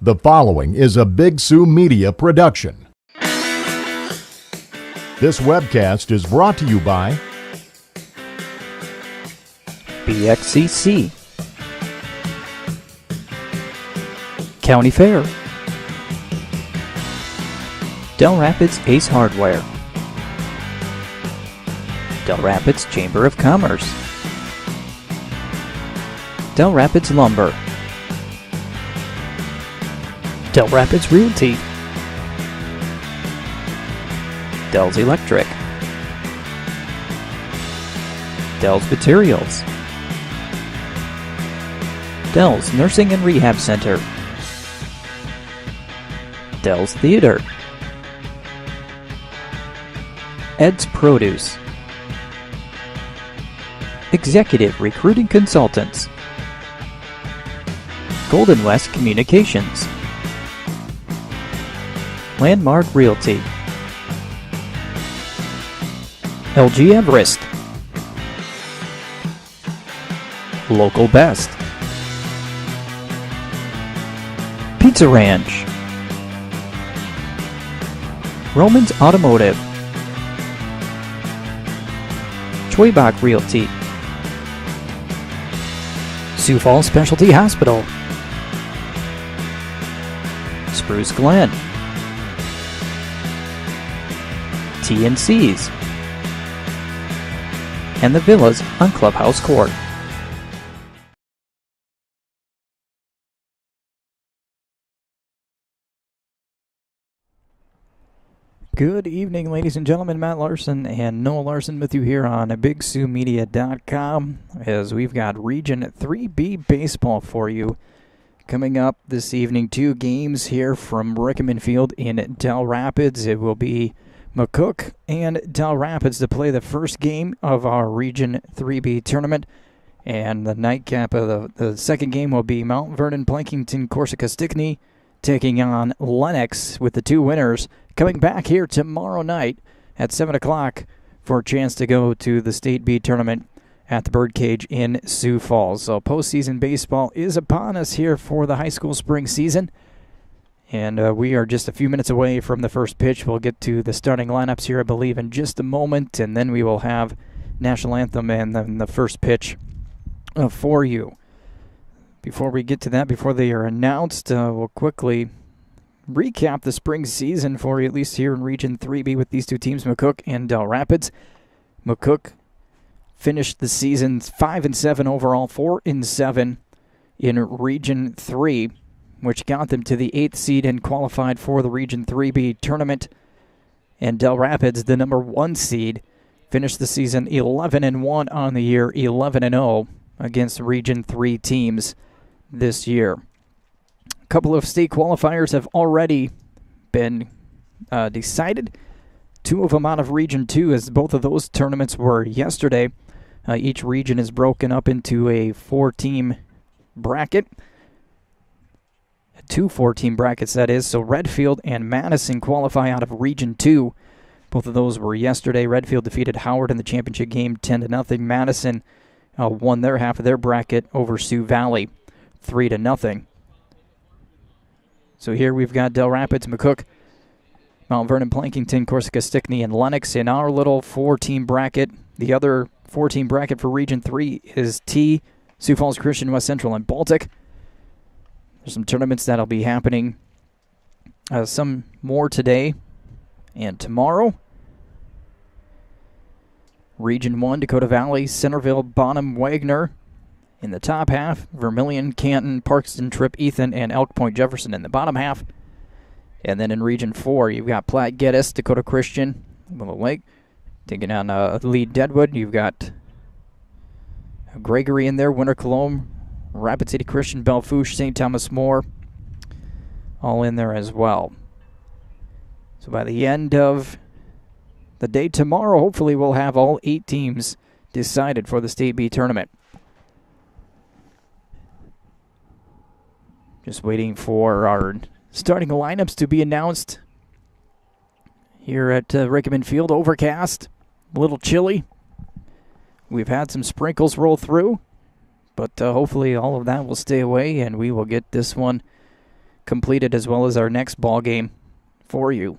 The following is a Big Sioux Media production. This webcast is brought to you by BXCC, County Fair, Dell Rapids Ace Hardware, Dell Rapids Chamber of Commerce, Dell Rapids Lumber, Dell Rapids Realty, Dell's Electric, Dell's Materials, Dell's Nursing and Rehab Center, Dell's Theater, Ed's Produce, Executive Recruiting Consultants, Golden West Communications, Landmark Realty, LG Everest, Local Best, Pizza Ranch, Romans Automotive, Schwabach Realty, Sioux Falls Specialty Hospital, Spruce Glen, TNC's, and the Villas on Clubhouse Court. Good evening, ladies and gentlemen. Matt Larson and Noah Larson with you here on BigSiouxMedia.com as we've got Region 3B baseball for you. Coming up this evening, 2 games here from Rickeman Field in Dell Rapids. It will be McCook and Dell Rapids to play the first game of our Region 3B tournament. And the nightcap of the second game will be Mount Vernon, Plankington, Corsica, Stickney taking on Lennox, with the 2 winners coming back here tomorrow night at 7 o'clock for a chance to go to the State B tournament at the Birdcage in Sioux Falls. So postseason baseball is upon us here for the high school spring season. And we are just a few minutes away from the first pitch. We'll get to the starting lineups here, I believe, in just a moment. And then we will have National Anthem and then the first pitch for you. Before we get to that, before they are announced, we'll quickly recap the spring season for you, at least here in Region 3B with these 2 teams, McCook and Dell Rapids. McCook finished the season 5-7 overall, 4-7 in Region 3, which got them to the 8th seed and qualified for the Region 3B tournament. And Dell Rapids, the number 1 seed, finished the season 11-1 on the year, 11-0 against Region 3 teams this year. A couple of state qualifiers have already been decided. 2 of them out of Region 2, as both of those tournaments were yesterday. Each region is broken up into a 4-team bracket. 2 4-team brackets, that is. So Redfield and Madison qualify out of Region 2. Both of those were yesterday. Redfield defeated Howard in the championship game 10-0. Madison won their half of their bracket over Sioux Valley 3-0. So here we've got Dell Rapids, McCook, Mount Vernon, Plankington, Corsica, Stickney, and Lennox in our little 4-team bracket. The other 4-team bracket for Region 3 is T, Sioux Falls Christian, West Central, and Baltic. There's some tournaments that'll be happening. Some more today and tomorrow. Region 1, Dakota Valley, Centerville, Bonham, Wagner in the top half. Vermilion, Canton, Parkston, Tripp, Ethan, and Elk Point Jefferson in the bottom half. And then in Region 4, you've got Platte, Geddes, Dakota Christian, Willow Lake, taking on Lee Deadwood. You've got Gregory in there, Winter Cologne, Rapid City Christian, Belfouche, St. Thomas More, all in there as well. So by the end of the day tomorrow, hopefully we'll have all 8 teams decided for the State B tournament. Just waiting for our starting lineups to be announced here at Rickeman Field. Overcast, a little chilly. We've had some sprinkles roll through, but hopefully all of that will stay away and we will get this one completed, as well as our next ball game for you.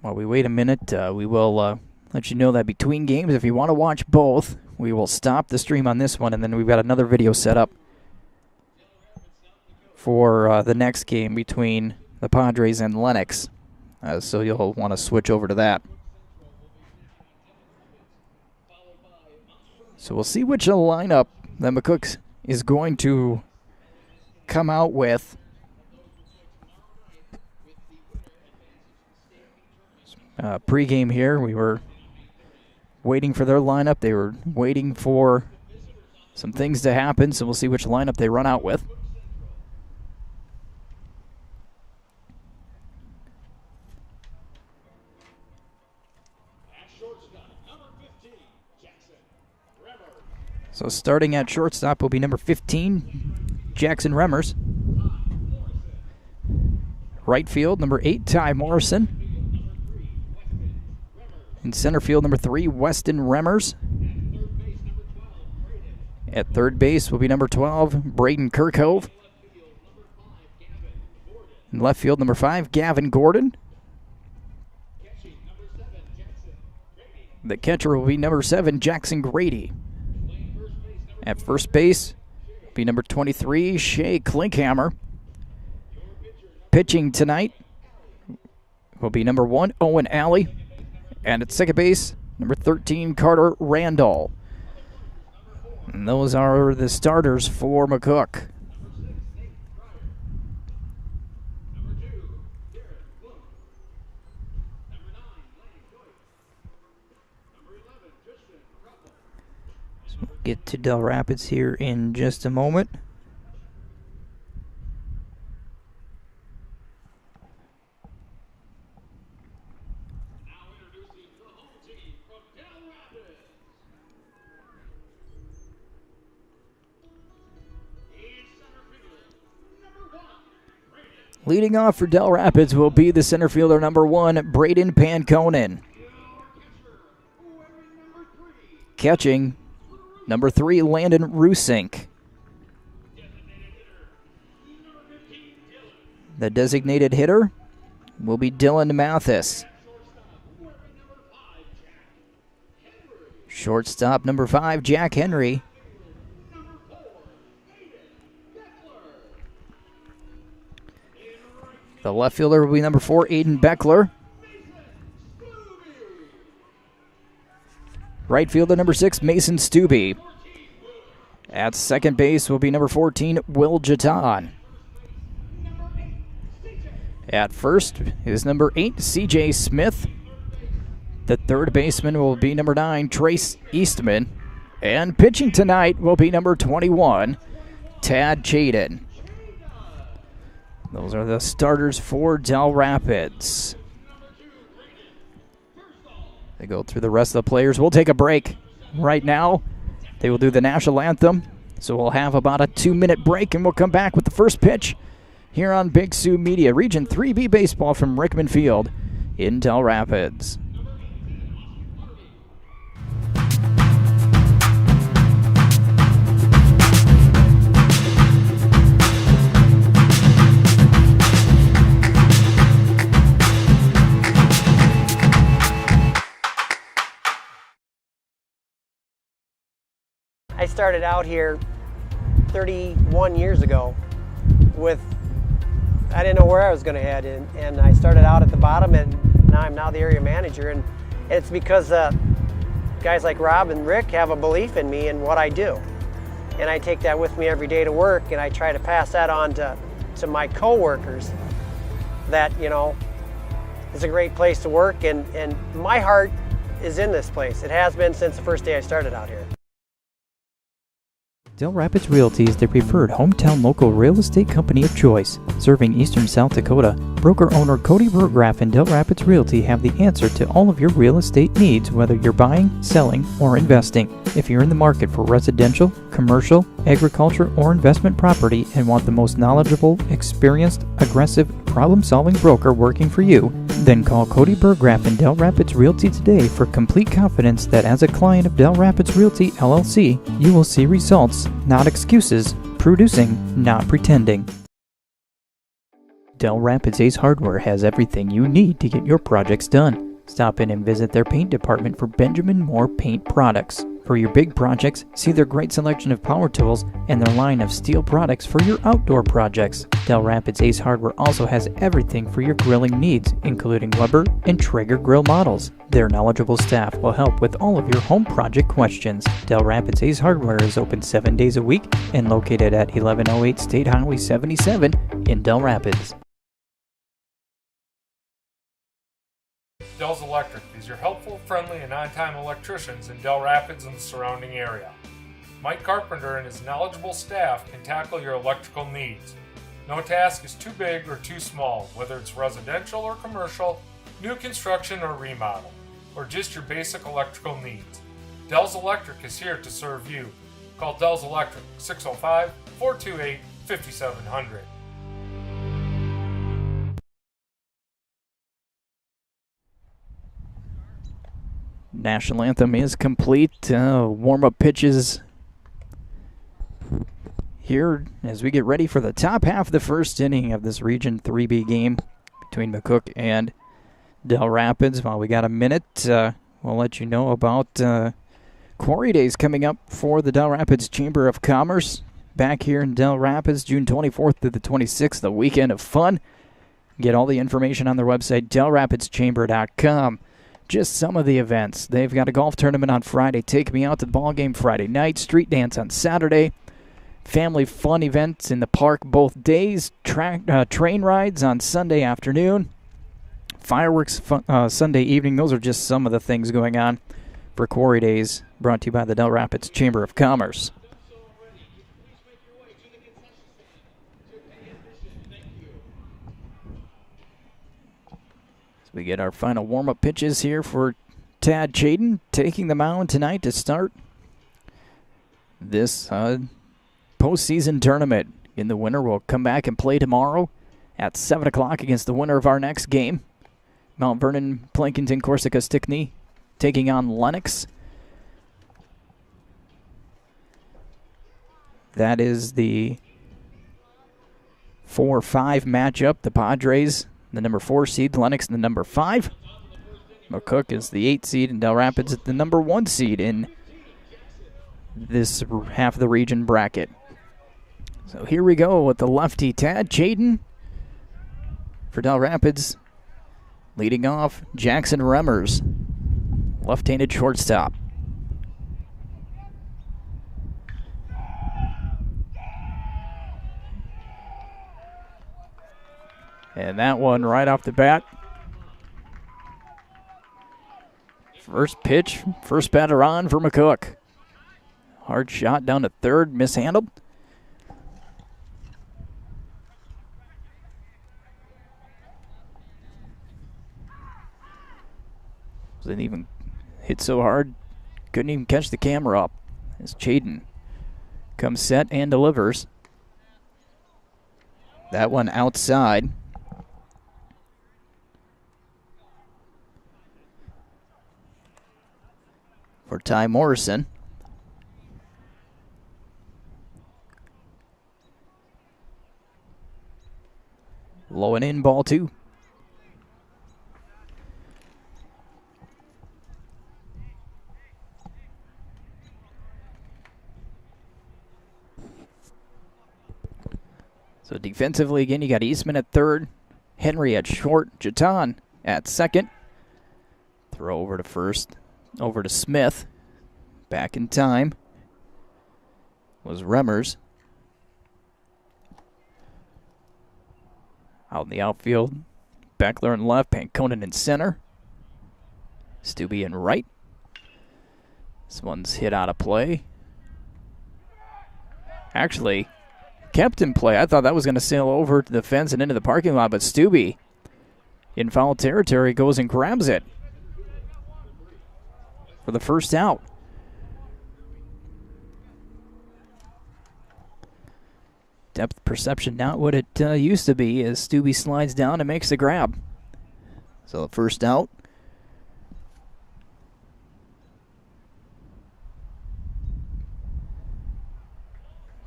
While we wait a minute, we will let you know that between games, if you want to watch both, we will stop the stream on this one, and then we've got another video set up for the next game between the Padres and Lennox. So you'll want to switch over to that. So we'll see which lineup that McCook is going to come out with. Pre-game here, we were waiting for their lineup. They were waiting for some things to happen, so we'll see which lineup they run out with. So starting at shortstop will be number 15, Jackson Remmers. Right field, number 8, Ty Morrison. In center field, number 3, Weston Remmers. At third base will be number 12, Braden Kirkhope. In left field, number 5, Gavin Gordon. The catcher will be number 7, Jackson Grady. At first base will be number 23, Shea Klinkhammer. Pitching tonight will be number 1, Owen Alley. And at second base, number 13, Carter Randall. And those are the starters for McCook. So we'll get to Dell Rapids here in just a moment. Leading off for Dell Rapids will be the center fielder, number 1, Braden Panconen. Catching, number 3, Landon Rusink. The designated hitter will be Dylan Mathis. Shortstop, number 5, Jack Henry. The left fielder will be number 4, Aiden Beckler. Right fielder, number 6, Mason Stubbe. At second base will be number 14, Will Jatan. At first is number 8, CJ Smith. The third baseman will be number 9, Trace Eastman. And pitching tonight will be number 21, Tad Chaden. Those are the starters for Dell Rapids. They go through the rest of the players. We'll take a break right now. They will do the national anthem. So we'll have about a 2-minute break, and we'll come back with the first pitch here on Big Sioux Media. Region 3B baseball from Rickeman Field in Dell Rapids. I started out here 31 years ago I didn't know where I was going to head, and I started out at the bottom, and now I'm the area manager, and it's because guys like Rob and Rick have a belief in me and what I do, and I take that with me every day to work, and I try to pass that on to my co-workers, that, you know, it's a great place to work, and my heart is in this place. It has been since the first day I started out here. Dell Rapids Realty is the preferred hometown local real estate company of choice. Serving eastern South Dakota, broker-owner Cody Burgraff and Dell Rapids Realty have the answer to all of your real estate needs, whether you're buying, selling, or investing. If you're in the market for residential, commercial, agriculture, or investment property and want the most knowledgeable, experienced, aggressive, problem-solving broker working for you, then call Cody Burgraff and Dell Rapids Realty today for complete confidence that as a client of Dell Rapids Realty LLC, you will see results, not excuses, producing, not pretending. Dell Rapids Ace Hardware has everything you need to get your projects done. Stop in and visit their paint department for Benjamin Moore paint products. For your big projects, see their great selection of power tools and their line of steel products for your outdoor projects. Dell Rapids Ace Hardware also has everything for your grilling needs, including Weber and Traeger grill models. Their knowledgeable staff will help with all of your home project questions. Dell Rapids Ace Hardware is open 7 days a week and located at 1108 State Highway 77 in Dell Rapids. Dell's Electric is your helpful, friendly, and on-time electricians in Dell Rapids and the surrounding area. Mike Carpenter and his knowledgeable staff can tackle your electrical needs. No task is too big or too small, whether it's residential or commercial, new construction or remodel, or just your basic electrical needs. Dell's Electric is here to serve you. Call Dell's Electric 605-428-5700. National anthem is complete. Warm-up pitches here as we get ready for the top half of the first inning of this Region 3B game between McCook and Dell Rapids. While we got a minute, we'll let you know about Quarry Days coming up for the Dell Rapids Chamber of Commerce back here in Dell Rapids, June 24th through the 26th, a weekend of fun. Get all the information on their website, dellrapidschamber.com. Just some of the events. They've got a golf tournament on Friday. Take me out to the ball game Friday night. Street dance on Saturday. Family fun events in the park both days. Train rides on Sunday afternoon. Fireworks Sunday evening. Those are just some of the things going on for Quarry Days, brought to you by the Dell Rapids Chamber of Commerce. We get our final warm-up pitches here for Tad Chaden, taking the mound tonight to start this postseason tournament. In the winner will come back and play tomorrow at 7 o'clock against the winner of our next game. Mount Vernon, Plankinton, Corsica, Stickney taking on Lennox. That is the 4-5 matchup. The Padres, the number 4 seed, Lennox, the number 5. McCook is the 8 seed, and Dell Rapids is the number 1 seed in this half of the region bracket. So here we go with the lefty Tad Chaden for Dell Rapids. Leading off, Jackson Remmers, left-handed shortstop. And that one right off the bat. First pitch, first batter on for McCook. Hard shot down to third, mishandled. Didn't even hit so hard, couldn't even catch the camera up as Chaden comes set and delivers. That one outside. For Ty Morrison. Low and in, ball 2. So defensively, again, you got Eastman at third, Henry at short, Jatan at second. Throw over to first, over to Smith. Back in time was Remmers. Out in the outfield, Beckler in left, Pankonen in center. Stubbe in right. This one's hit out of play. Actually, kept in play. I thought that was going to sail over to the fence and into the parking lot, but Stubbe in foul territory goes and grabs it for the first out. Depth perception not what it used to be as Stubbe slides down and makes the grab. So the first out.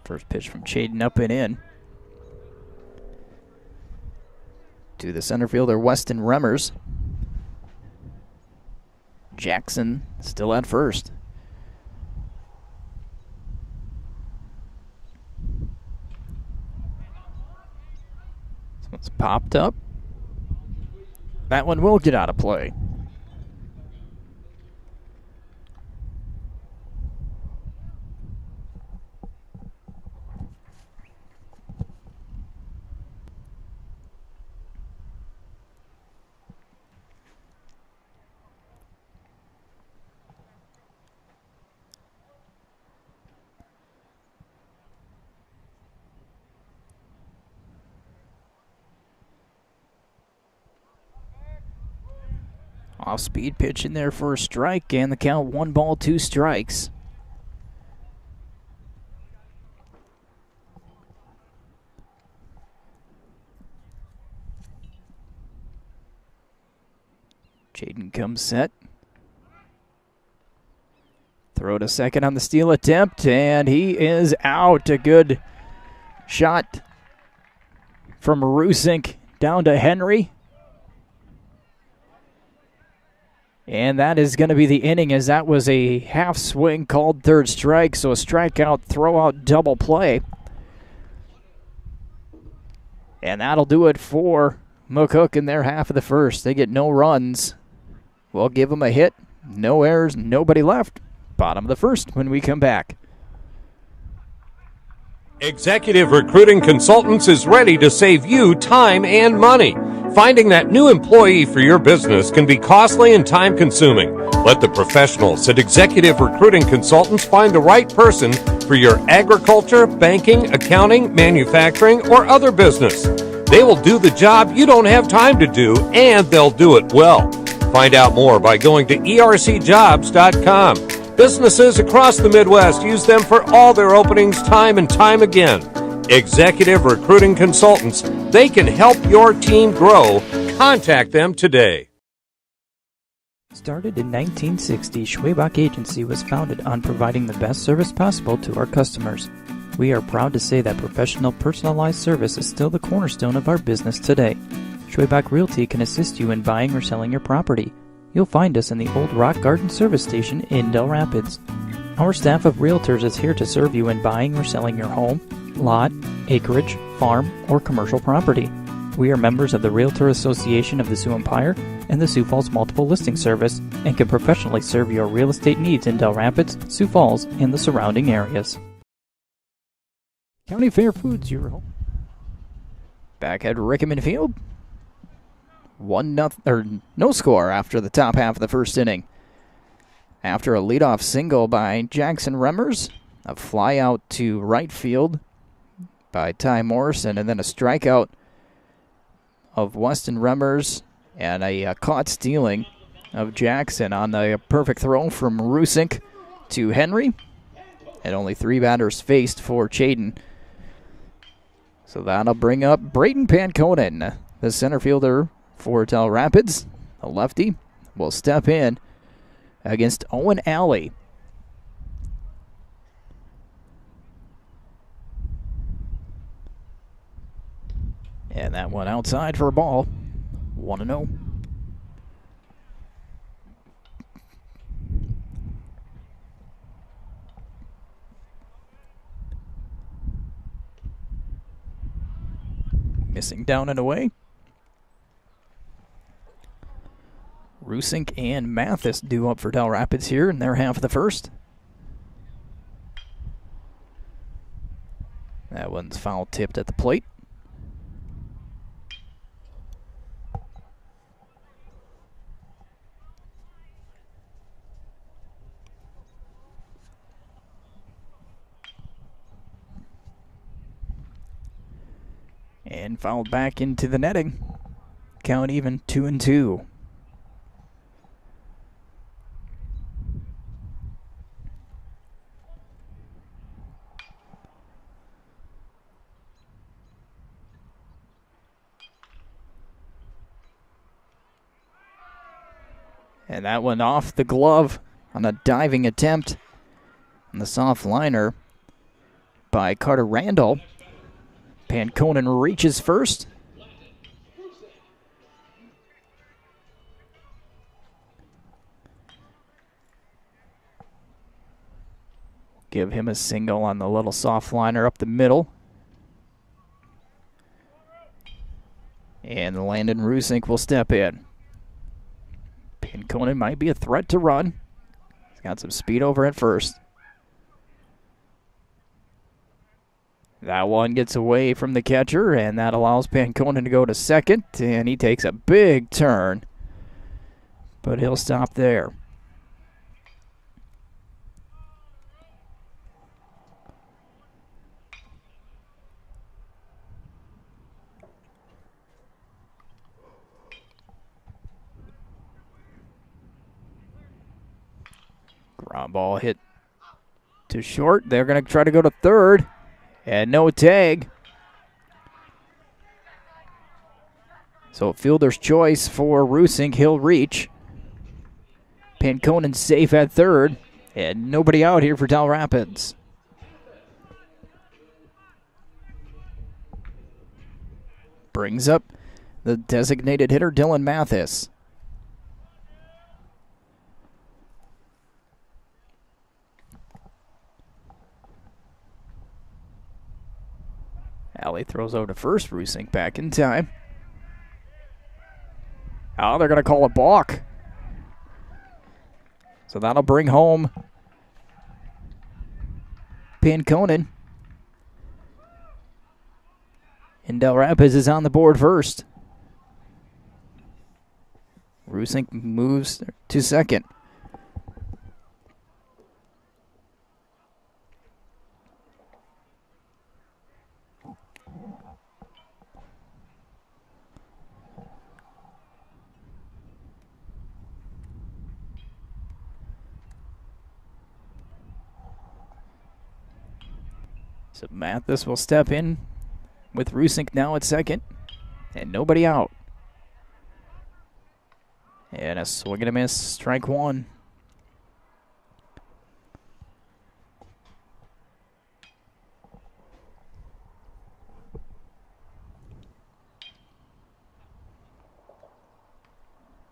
First pitch from Chaden up and in. To the center fielder, Weston Remmers. Jackson still at first. This one's popped up. That one will get out of play. Off-speed pitch in there for a strike, and the count 1 ball, 2 strikes. Chaden comes set. Throw to second on the steal attempt, and he is out. A good shot from Rusink down to Henry. And that is going to be the inning, as that was a half swing called third strike, so a strikeout, throw out, double play. And that'll do it for McCook in their half of the first. They get no runs. We'll give them a hit, no errors, nobody left. Bottom of the first when we come back. Executive Recruiting Consultants is ready to save you time and money. Finding that new employee for your business can be costly and time-consuming. Let the professionals at Executive Recruiting Consultants find the right person for your agriculture, banking, accounting, manufacturing, or other business. They will do the job you don't have time to do, and they'll do it well. Find out more by going to ercjobs.com. Businesses across the Midwest use them for all their openings time and time again. Executive Recruiting Consultants. They can help your team grow. Contact them today. Started in 1960, Schwabach Agency was founded on providing the best service possible to our customers. We are proud to say that professional, personalized service is still the cornerstone of our business today. Schwabach Realty can assist you in buying or selling your property. You'll find us in the Old Rock Garden Service Station in Dell Rapids. Our staff of realtors is here to serve you in buying or selling your home, lot, acreage, farm, or commercial property. We are members of the Realtor Association of the Sioux Empire and the Sioux Falls Multiple Listing Service and can professionally serve your real estate needs in Dell Rapids, Sioux Falls, and the surrounding areas. County Fair Foods, your home. Back at Rickeman Field. no score after the top half of the first inning. After a leadoff single by Jackson Remmers, a fly out to right field by Ty Morrison, and then a strikeout of Weston Remmers and a caught stealing of Jackson on the perfect throw from Rusink to Henry. And only 3 batters faced for Chaden. So that'll bring up Braden Panconen, the center fielder for Dell Rapids. The lefty will step in against Owen Alley. And that one outside for a ball. 1-0. Missing down and away. Rusink and Mathis due up for Dell Rapids here in their half of the first. That one's foul tipped at the plate. And fouled back into the netting. Count even 2-2. And that went off the glove on a diving attempt on the soft liner by Carter Randall. Panconen reaches first. Give him a single on the little soft liner up the middle. And Landon Rusink will step in. Panconen might be a threat to run. He's got some speed over at first. That one gets away from the catcher, and that allows Panconen to go to second, and he takes a big turn. But he'll stop there. Ground ball hit to short. They're going to try to go to third. And no tag. So fielder's choice for Rusink. He'll reach. Panconen safe at third. And nobody out here for Dell Rapids. Brings up the designated hitter, Dylan Mathis. Alley throws over to first. Rusink back in time. Oh, they're going to call a balk. So that'll bring home Panconen. And Dell Rapids is on the board first. Rusink moves to second. So Mathis will step in with Rusink now at second. And nobody out. And a swing and a miss, strike one.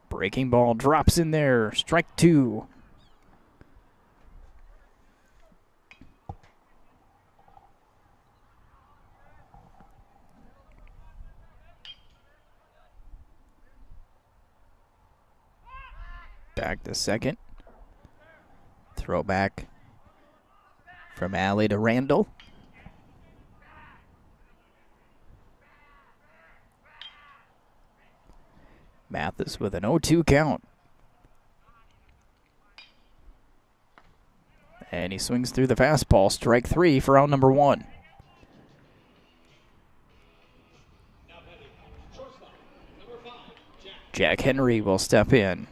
Breaking ball drops in there, strike two. Back to second. Throw back from Alley to Randall. Mathis with an 0-2 count. And he swings through the fastball. Strike three for out number one. Jack Henry will step in.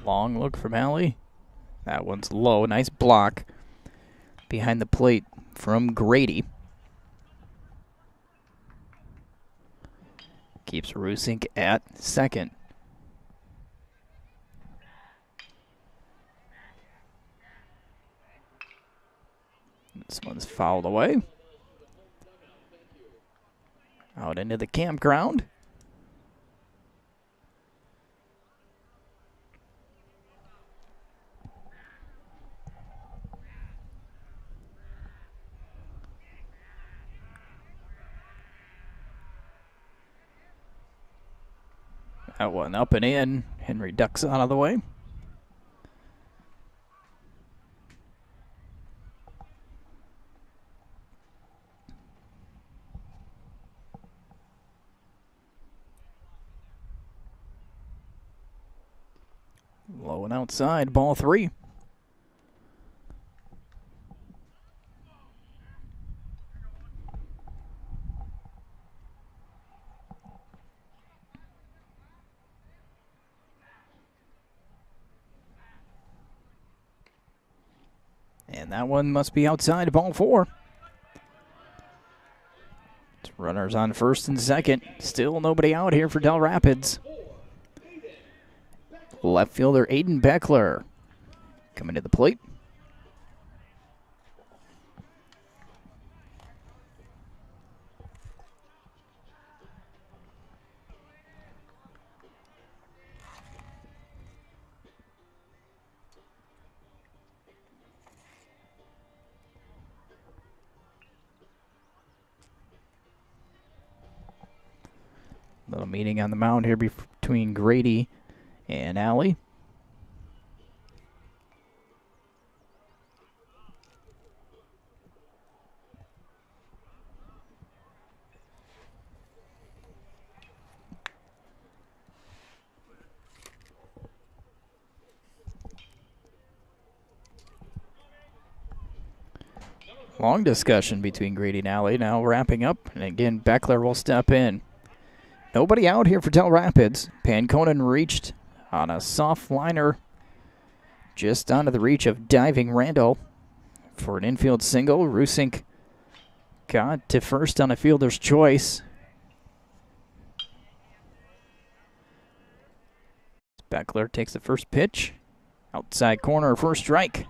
Long look from Alley. That one's low. Nice block behind the plate from Grady. Keeps Rusink at second. This one's fouled away. Out into the campground. That one up and in. Henry ducks out of the way. Low and outside, ball three. And that one must be outside ball 4. Runners on first and second. Still nobody out here for Dell Rapids. Left fielder Aiden Beckler coming to the plate. Little meeting on the mound here between Grady and Alley. Long discussion between Grady and Alley. Now wrapping up, and again Beckler will step in. Nobody out here for Dell Rapids. Panconen reached on a soft liner just onto the reach of diving Randall for an infield single. Rusink got to first on a fielder's choice. Beckler takes the first pitch. Outside corner, first strike.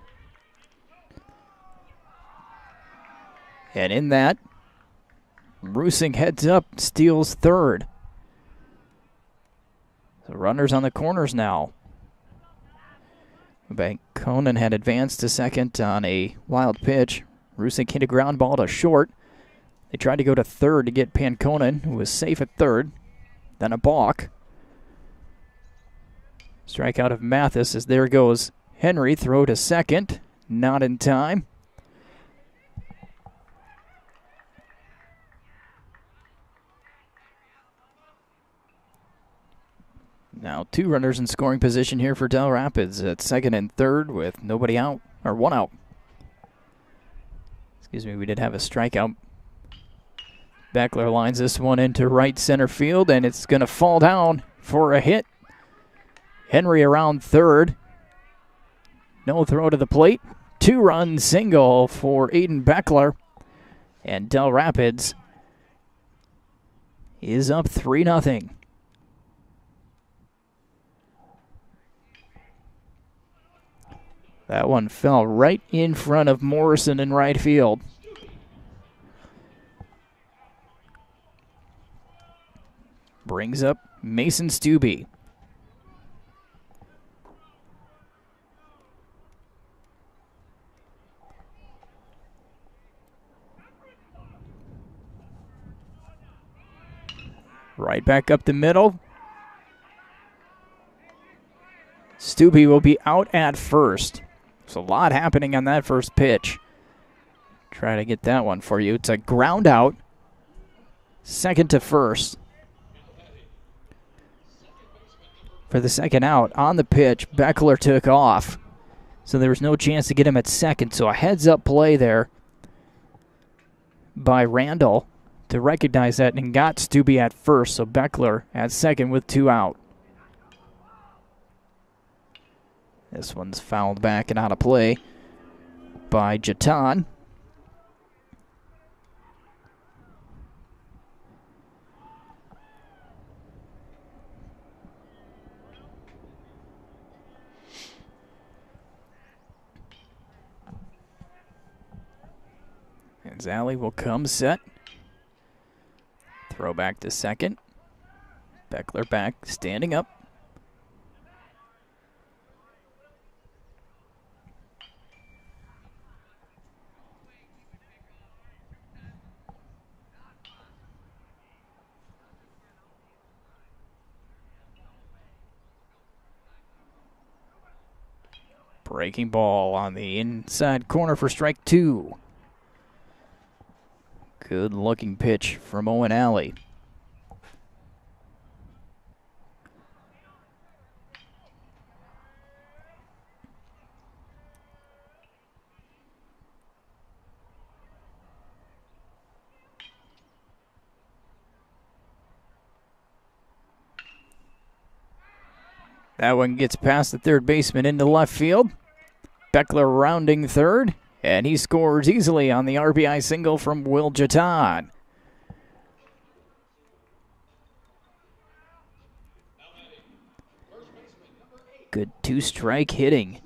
And in that, Rusink heads up, steals third. The runners on the corners now. Panconen had advanced to second on a wild pitch. Rusink hit a ground ball to short. They tried to go to third to get Panconen, who was safe at third. Then a balk. Strikeout of Mathis as there goes Henry. Throw to second. Not in time. Now 2 runners in scoring position here for Dell Rapids at second and third with nobody out, or 1 out. Excuse me, we did have a strikeout. Beckler lines this one into right center field, and it's going to fall down for a hit. Henry around third. No throw to the plate. 2-run single for Aiden Beckler. And Dell Rapids is up 3-0. That one fell right in front of Morrison in right field. Brings up Mason Stubbe. Right back up the middle. Stubbe will be out at first. There's a lot happening on that first pitch. Try to get that one for you. It's a ground out. Second to first. For the second out, on the pitch, Beckler took off. So there was no chance to get him at second. So a heads-up play there by Randall to recognize that and got Stubbe at first. So Beckler at second with 2 out. This one's fouled back and out of play by Jatan. And Zally will come set. Throw back to second. Beckler back, standing up. Breaking ball on the inside corner for strike 2. Good looking pitch from Owen Alley. That one gets past the third baseman into left field. Beckler rounding third. And he scores easily on the RBI single from Will Jatan. Good two-strike hitting.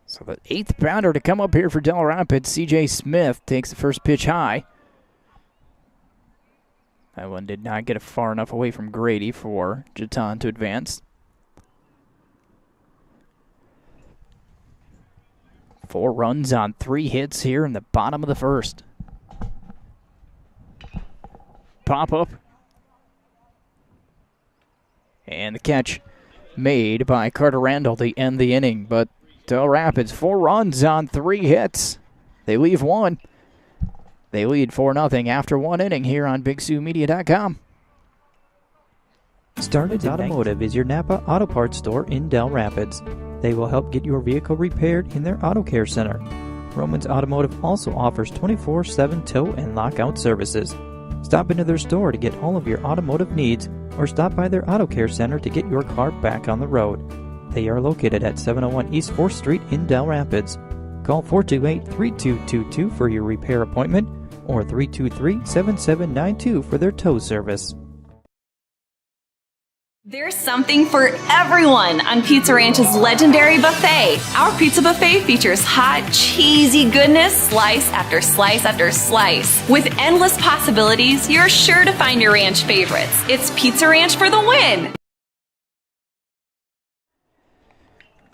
So the 8th batter to come up here for Dell Rapids, C.J. Smith, takes the first pitch high. That one did not get far enough away from Grady for Jatan to advance. 4 runs on 3 hits here in the bottom of the first. Pop up. And the catch made by Carter Randall to end the inning. But Dell Rapids, 4 runs on 3 hits. They leave 1. They lead 4-0 after 1 inning here on BigSueMedia.com. Started Automotive is your Napa Auto Parts store in Dell Rapids. They will help get your vehicle repaired in their Auto Care Center. Romans Automotive also offers 24/7 tow and lockout services. Stop into their store to get all of your automotive needs or stop by their Auto Care Center to get your car back on the road. They are located at 701 East 4th Street in Dell Rapids. Call 428-3222 for your repair appointment or 323-7792 for their tow service. There's something for everyone on Pizza Ranch's legendary buffet. Our pizza buffet features hot, cheesy goodness, slice after slice after slice. With endless possibilities, you're sure to find your ranch favorites. It's Pizza Ranch for the win!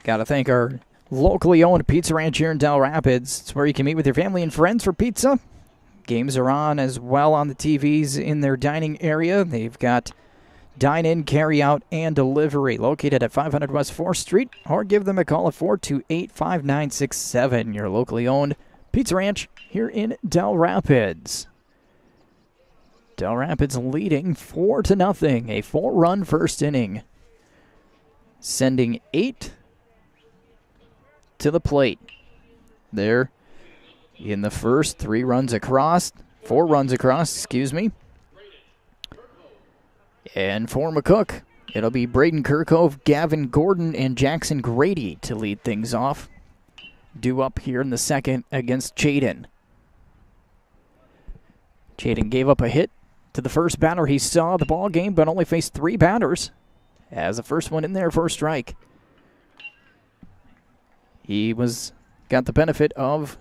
Got to thank our locally owned Pizza Ranch here in Dell Rapids. It's where you can meet with your family and friends for pizza. Games are on as well on the TVs in their dining area. They've got dine-in, carry-out, and delivery located at 500 West 4th Street, or give them a call at 428-5967. Your locally owned Pizza Ranch here in Dell Rapids. Dell Rapids leading 4-0, a 4-run first inning, sending 8 to the plate. There in the first, 4 runs across, And for McCook, it'll be Braden Kirkhope, Gavin Gordon, and Jackson Grady to lead things off. Due up here in the second against Chaden. Chaden gave up a hit to the first batter he saw the ball game, but only faced 3 batters. As the first one in there for a strike. He got the benefit of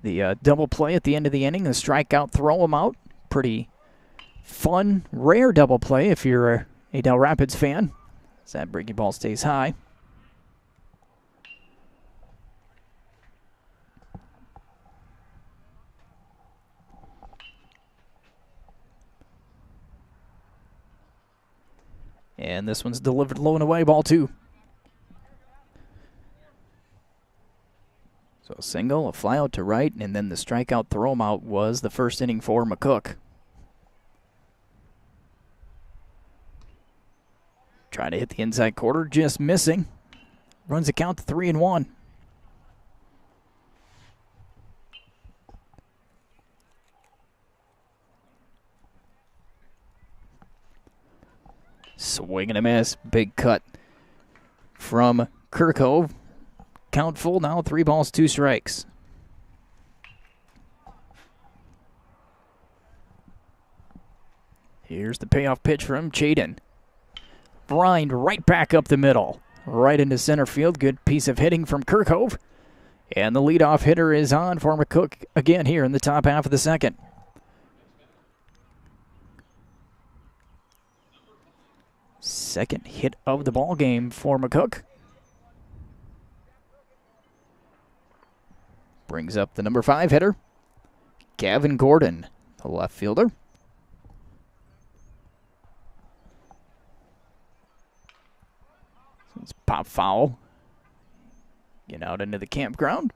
the double play at the end of the inning, a strikeout, throw him out. Pretty fun, rare double play if you're a Dell Rapids fan, as that breaking ball stays high. And this one's delivered low and away, ball 2. So a single, a fly out to right, and then the strikeout, throw him out was the first inning for McCook. Trying to hit the inside quarter, just missing. Runs the count to 3-1. Swing and a miss. Big cut from Kirkhope. Count full now, 3 balls, 2 strikes. Here's the payoff pitch from Chaden. Brined right back up the middle, right into center field. Good piece of hitting from Kirkhope. And the leadoff hitter is on for McCook again here in the top half of the second. Second hit of the ball game for McCook. Brings up the number 5 hitter, Gavin Gordon, the left fielder. It's pop foul. Get out into the campground.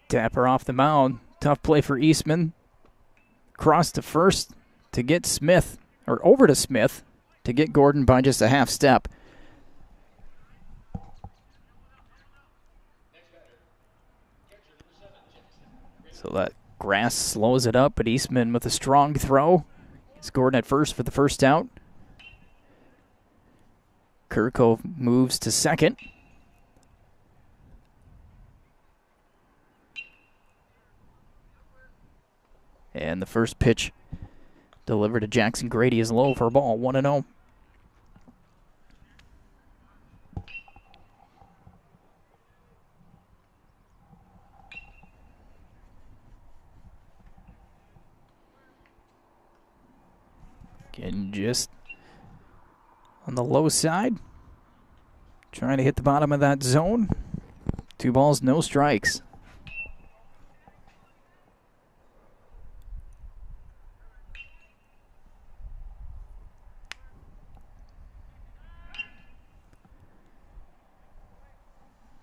Tapper off the mound Tough play for Eastman. Cross to first to get Smith, or over to Smith to get Gordon by just a half step. So that grass slows it up, but Eastman with a strong throw. It's Gordon at first for the first out. Kirkhope moves to second. And the first pitch delivered to Jackson Grady is low for a ball, 1-0. Again, just on the low side. Trying to hit the bottom of that zone. 2 balls, no strikes.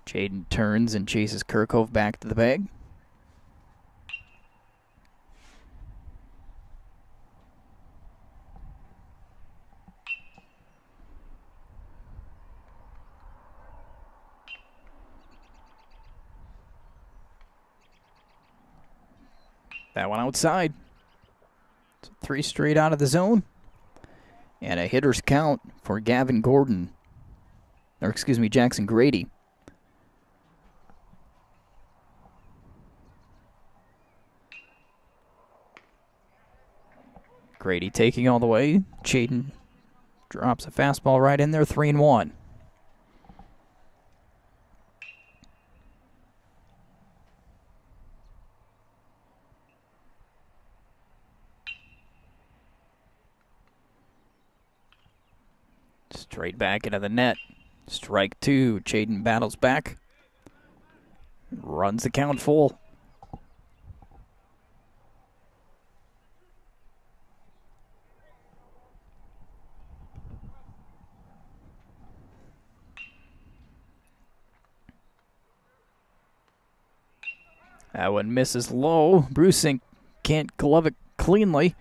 Jaden turns and chases Kirkhope back to the bag. That one outside. So 3 straight out of the zone. And a hitter's count for Gavin Gordon. Or excuse me, Jackson Grady. Grady taking all the way. Chaden drops a fastball right in there, 3-1. Straight back into the net. Strike 2. Chaden battles back. Runs the count full. That one misses low. Brucing can't glove it cleanly.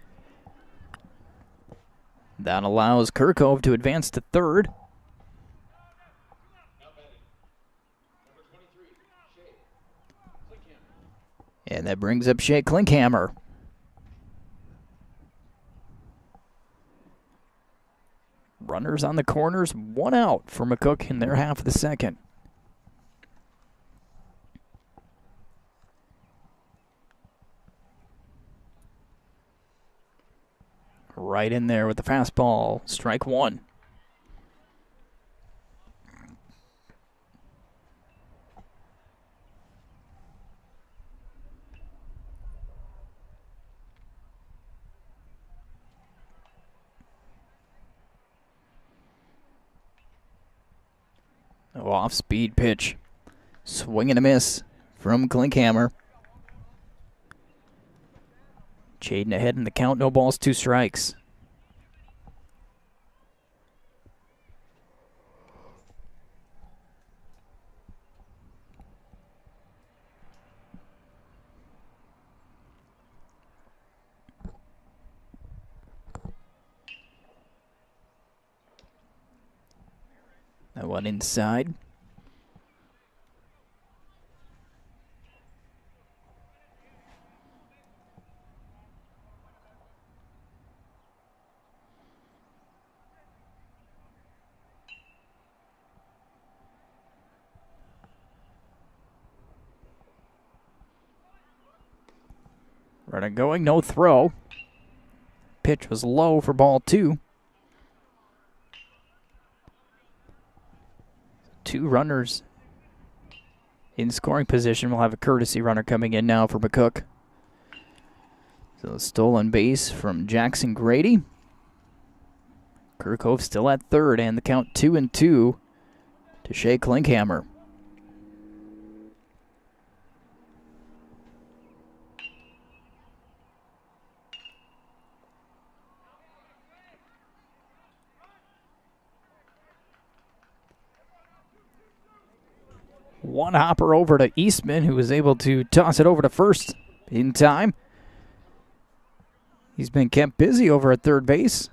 That allows Kirkhope to advance to third. And that brings up Shea Klinkhammer. Runners on the corners, 1 out for McCook in their half of the second. Right in there with the fastball. Strike 1. Oh, off-speed pitch. Swing and a miss from Klinkhammer. Chaden ahead in the count. No balls, 2 strikes. That one inside. Runner going, no throw. Pitch was low for ball 2. 2 runners in scoring position. We'll have a courtesy runner coming in now for McCook. So stolen base from Jackson Grady. Kirkhope still at third, and the count 2-2 to Shea Klinkhammer. One hopper over to Eastman, who was able to toss it over to first in time. He's been kept busy over at third base.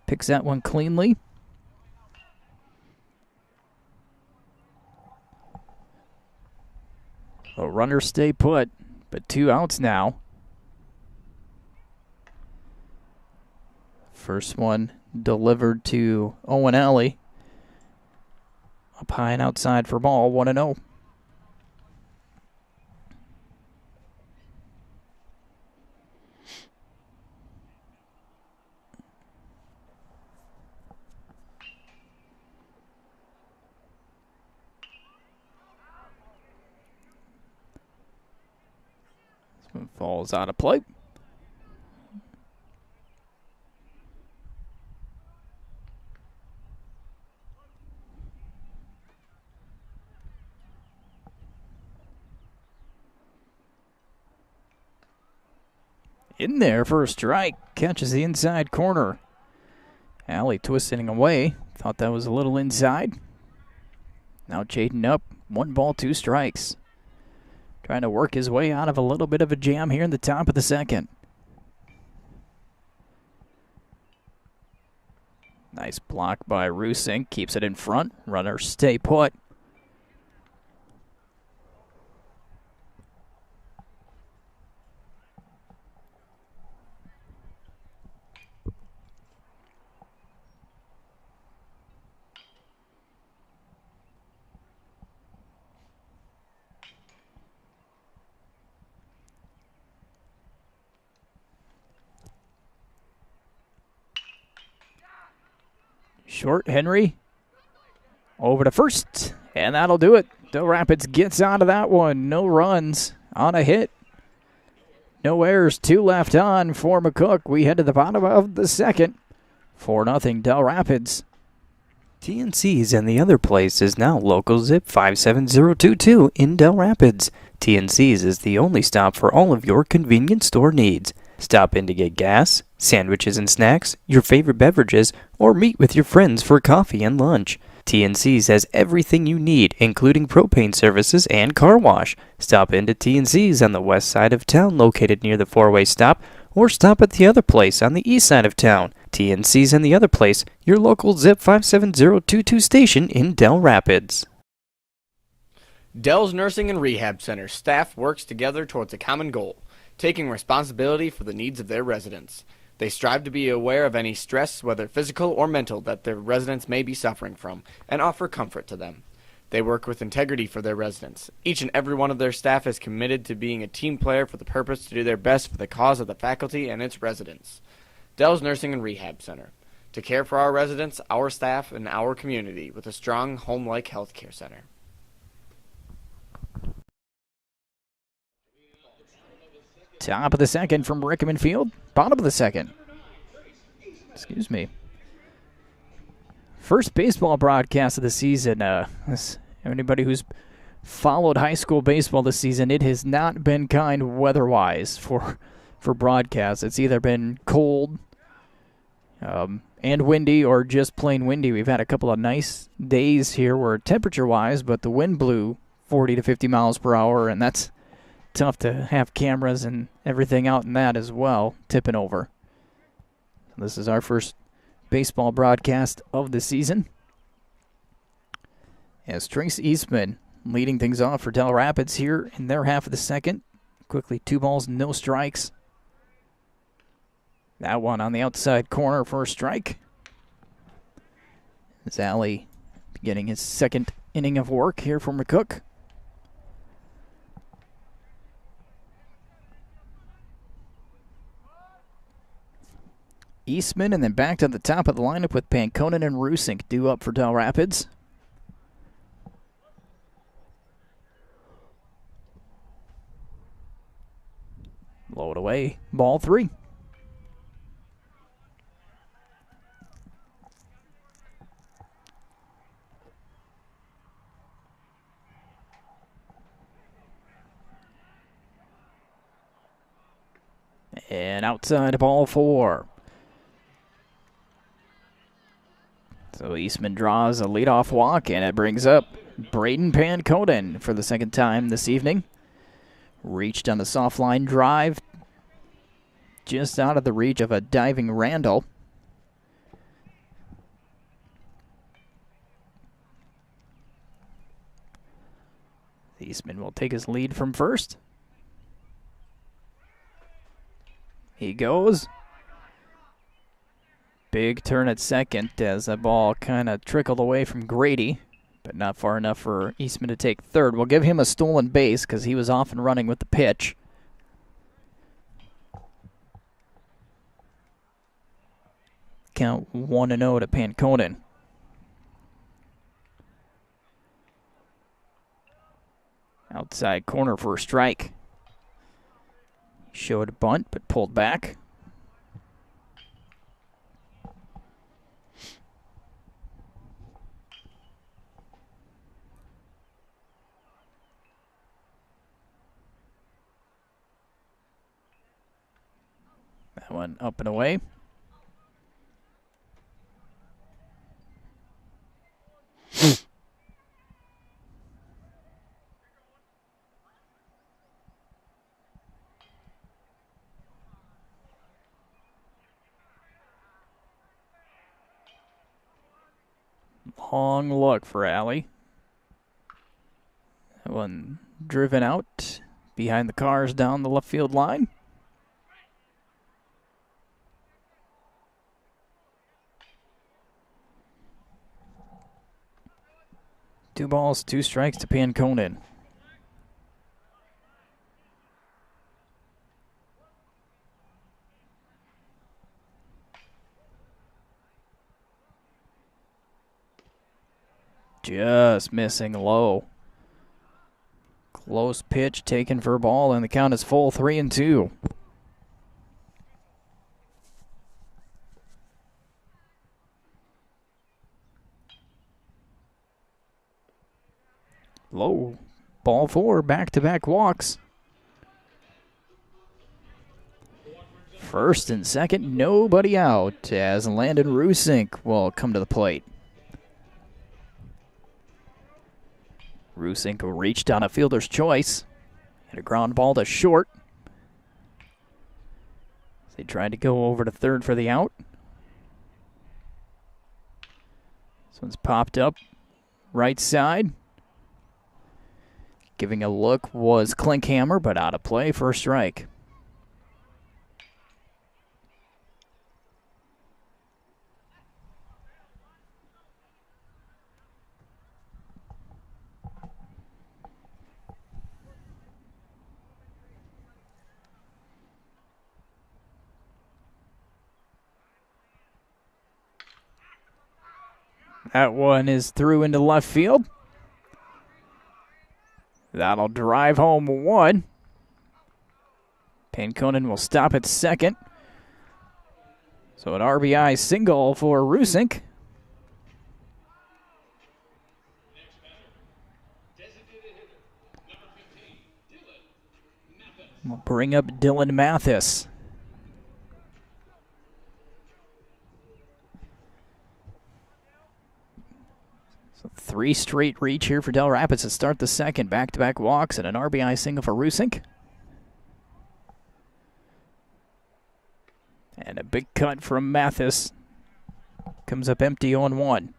Picks that one cleanly. A runner stay put, but 2 outs now. First one delivered to Owen Alley. Up high and outside for ball, 1-0. This one falls out of play. In there for a strike. Catches the inside corner. Alley twisting away. Thought that was a little inside. Now Jaden up. 1 ball, 2 strikes. Trying to work his way out of a little bit of a jam here in the top of the second. Nice block by Rusink. Keeps it in front. Runner stay put. Short, Henry. Over to first, and that'll do it. Dell Rapids gets out of that one. No runs on a hit. No errors, 2 left on for McCook. We head to the bottom of the second. 4-0 Dell Rapids. TNC's and the other place is now local zip 57022 in Dell Rapids. TNC's is the only stop for all of your convenience store needs. Stop in to get gas, sandwiches and snacks, your favorite beverages, or meet with your friends for coffee and lunch. TNC's has everything you need, including propane services and car wash. Stop into TNC's on the west side of town, located near the 4-way stop, or stop at the other place on the east side of town. TNC's and the other place, your local zip 57022 station in Dell Rapids. Dell's Nursing and Rehab Center staff works together towards a common goal, taking responsibility for the needs of their residents. They strive to be aware of any stress, whether physical or mental, that their residents may be suffering from, and offer comfort to them. They work with integrity for their residents. Each and every one of their staff is committed to being a team player for the purpose to do their best for the cause of the faculty and its residents. Dell's Nursing and Rehab Center, to care for our residents, our staff, and our community with a strong home-like healthcare center. Top of the second from Rickeman Field. Bottom of the second. Excuse me. First baseball broadcast of the season. Anybody who's followed high school baseball this season, it has not been kind weather-wise for broadcasts. It's either been cold and windy or just plain windy. We've had a couple of nice days here where temperature-wise, but the wind blew 40 to 50 miles per hour, and that's tough to have cameras and everything out in that as well, tipping over. This is our first baseball broadcast of the season. As Trace Eastman leading things off for Dell Rapids here in their half of the second. Quickly, 2 balls, no strikes. That one on the outside corner for a strike. As Alley beginning his second inning of work here for McCook. Eastman, and then back to the top of the lineup with Pankonen and Rusink due up for Dell Rapids. Blow it away. Ball 3. And outside ball 4. So Eastman draws a leadoff walk, and it brings up Braden Pankonen for the second time this evening. Reached on the soft line drive. Just out of the reach of a diving Randall. Eastman will take his lead from first. He goes. Big turn at second as the ball kind of trickled away from Grady, but not far enough for Eastman to take third. We'll give him a stolen base because he was off and running with the pitch. Count 1-0 to Panconen. Outside corner for a strike. Showed a bunt, but pulled back. That one up and away. Long look for Alley. That one driven out behind the cars down the left field line. Two balls, two strikes to Panconen. Just missing low. Close pitch taken for a ball, and the count is full, 3-2. Low. Ball four, back-to-back walks. First and second, nobody out as Landon Rusink will come to the plate. Rusink reached on a fielder's choice. Hit a ground ball to short. They tried to go over to third for the out. This one's popped up right side. Giving a look was Klinkhammer, but out of play for a strike. That one is through into left field. That'll drive home one. Panconen will stop at second. So an RBI single for Rusink. We'll bring up Dylan Mathis. So 3 straight reach here for Dell Rapids to start the second. Back-to-back walks and an RBI single for Rusink. And a big cut from Mathis. Comes up empty on 1.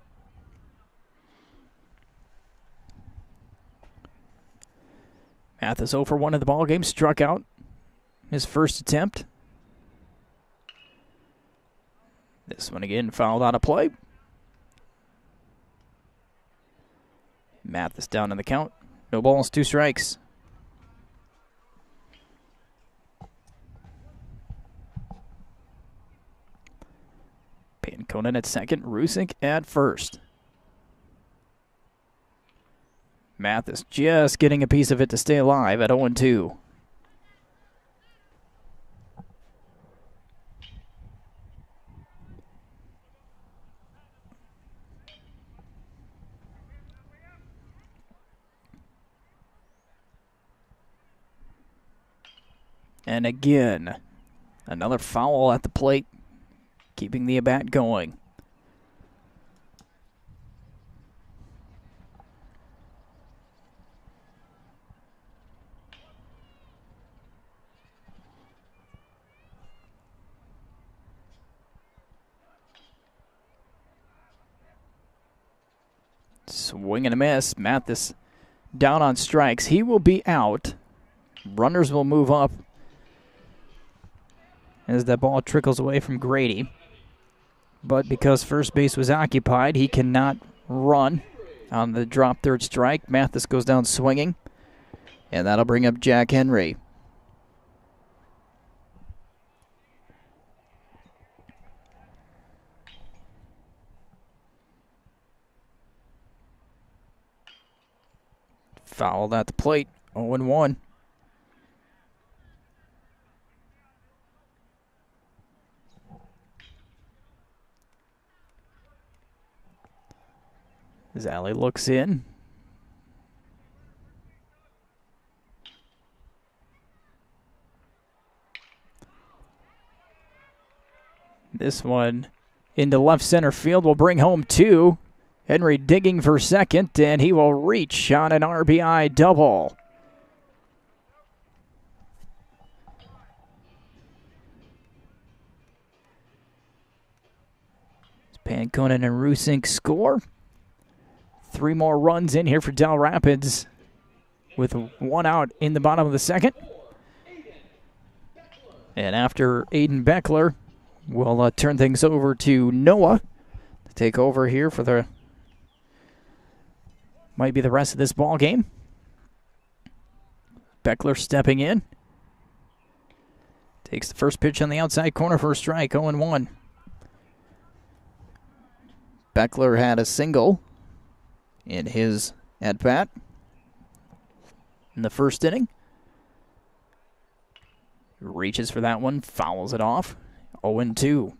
Mathis 0 for 1 in the ballgame. Struck out his first attempt. This one again fouled out of play. Mathis down in the count. No balls, 2 strikes. Panconen at second, Rusink at first. Mathis just getting a piece of it to stay alive at 0-2. And again, another foul at the plate, keeping the at-bat going. Swing and a miss. Mathis down on strikes. He will be out. Runners will move up as that ball trickles away from Grady. But because first base was occupied, he cannot run on the drop third strike. Mathis goes down swinging, and that'll bring up Jack Henry. Fouled at the plate, 0-1. Zally looks in. This one into left center field will bring home 2. Henry digging for second, and he will reach on an RBI double. Pankonen and Rusink score. 3 more runs in here for Dell Rapids with 1 out in the bottom of the second. And after Aiden Beckler, we'll turn things over to Noah to take over here for the might be the rest of this ball game. Beckler stepping in. Takes the first pitch on the outside corner for a strike, 0-1. Beckler had a single in his at-bat in the first inning. Reaches for that one, fouls it off, 0-2.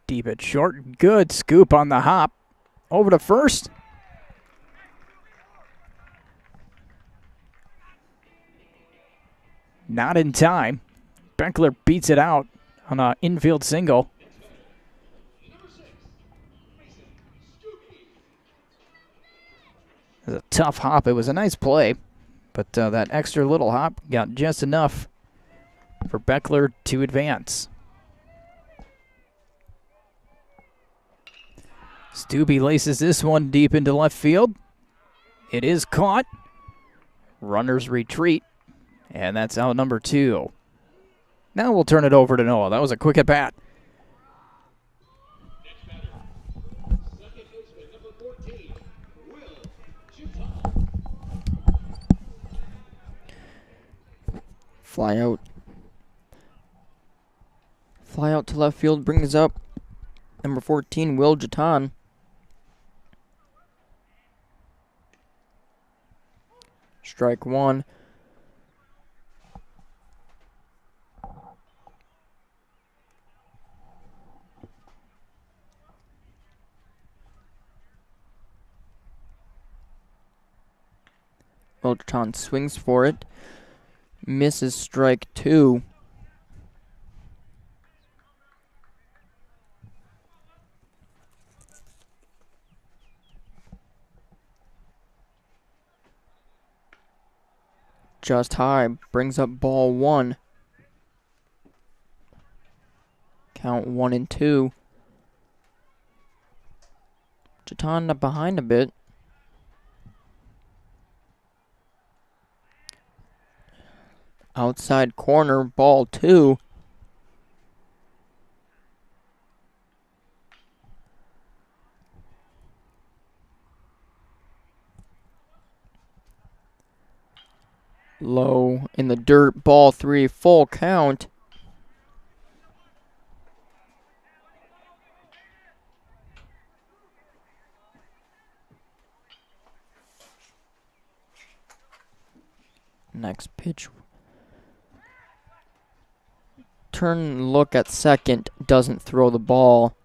Deep at short. Good scoop on the hop. Over to first. Not in time. Beckler beats it out on an infield single. It was a tough hop. It was a nice play, but that extra little hop got just enough for Beckler to advance. Stubbe laces this one deep into left field. It is caught. Runners retreat, and that's out number 2. Now we'll turn it over to Noah. That was a quick at bat. Fly out. Fly out to left field brings up number 14, Will Jatan. Strike 1. Will Jatan swings for it. Misses strike 2. Just high, brings up ball 1. Count 1-2. Jatan behind a bit. Outside corner, ball 2. Low in the dirt, ball 3, full count. Next pitch. Turn and look at second, doesn't throw the ball.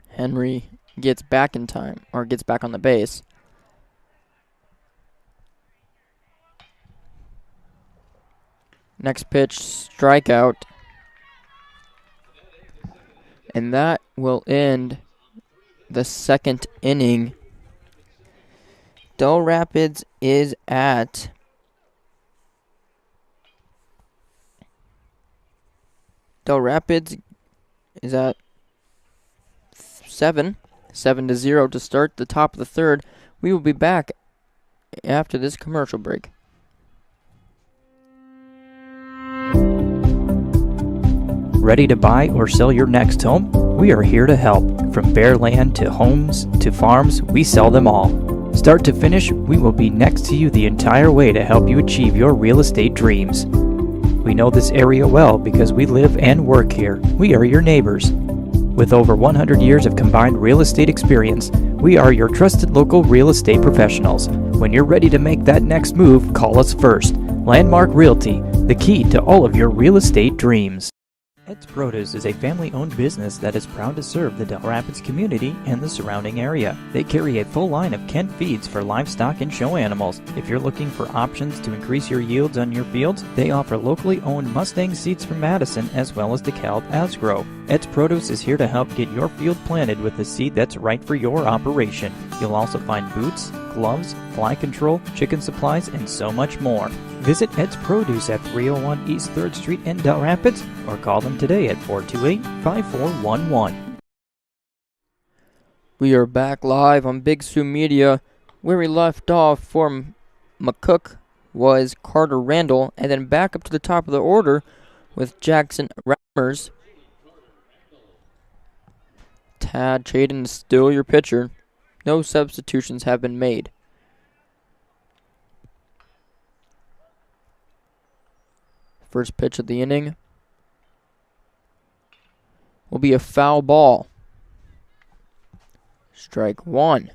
Henry gets back in time, or gets back on the base. Next pitch, strikeout. And that will end the second inning. Dell Rapids is at 7-0 to start the top of the third. We will be back after this commercial break. Ready to buy or sell your next home? We are here to help. From bare land to homes to farms, we sell them all. Start to finish, we will be next to you the entire way to help you achieve your real estate dreams. We know this area well because we live and work here. We are your neighbors. With over 100 years of combined real estate experience, we are your trusted local real estate professionals. When you're ready to make that next move, call us first. Landmark Realty, the key to all of your real estate dreams. Ed's Produce is a family-owned business that is proud to serve the Dell Rapids community and the surrounding area. They carry a full line of Kent feeds for livestock and show animals. If you're looking for options to increase your yields on your fields, they offer locally owned Mustang seeds from Madison as well as DeKalb Asgrow. Ed's Produce is here to help get your field planted with the seed that's right for your operation. You'll also find boots, gloves, fly control, chicken supplies, and so much more. Visit Ed's Produce at 301 East 3rd Street in Dell Rapids or call them today at 428-5411. We are back live on Big Sioux Media. Where we left off for McCook was Carter Randall, and then back up to the top of the order with Jackson Remmers. Tad Chaden is still your pitcher. No substitutions have been made. First pitch of the inning will be a foul ball. Strike one.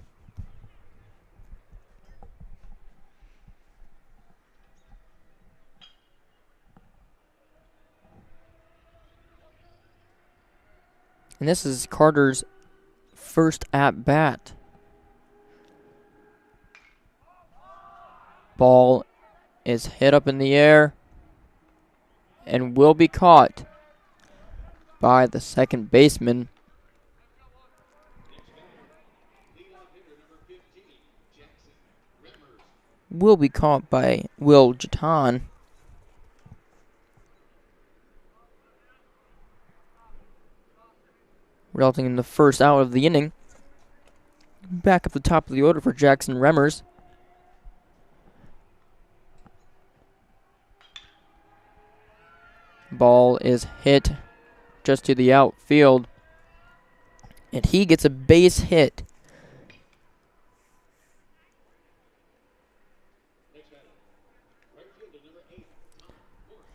And this is Carter's first at bat. Ball is hit up in the air and will be caught by the second baseman. Will be caught by Will Jatan. Resulting in the first out of the inning. Back up the top of the order for Jackson Remmers. Ball is hit just to the outfield. And he gets a base hit.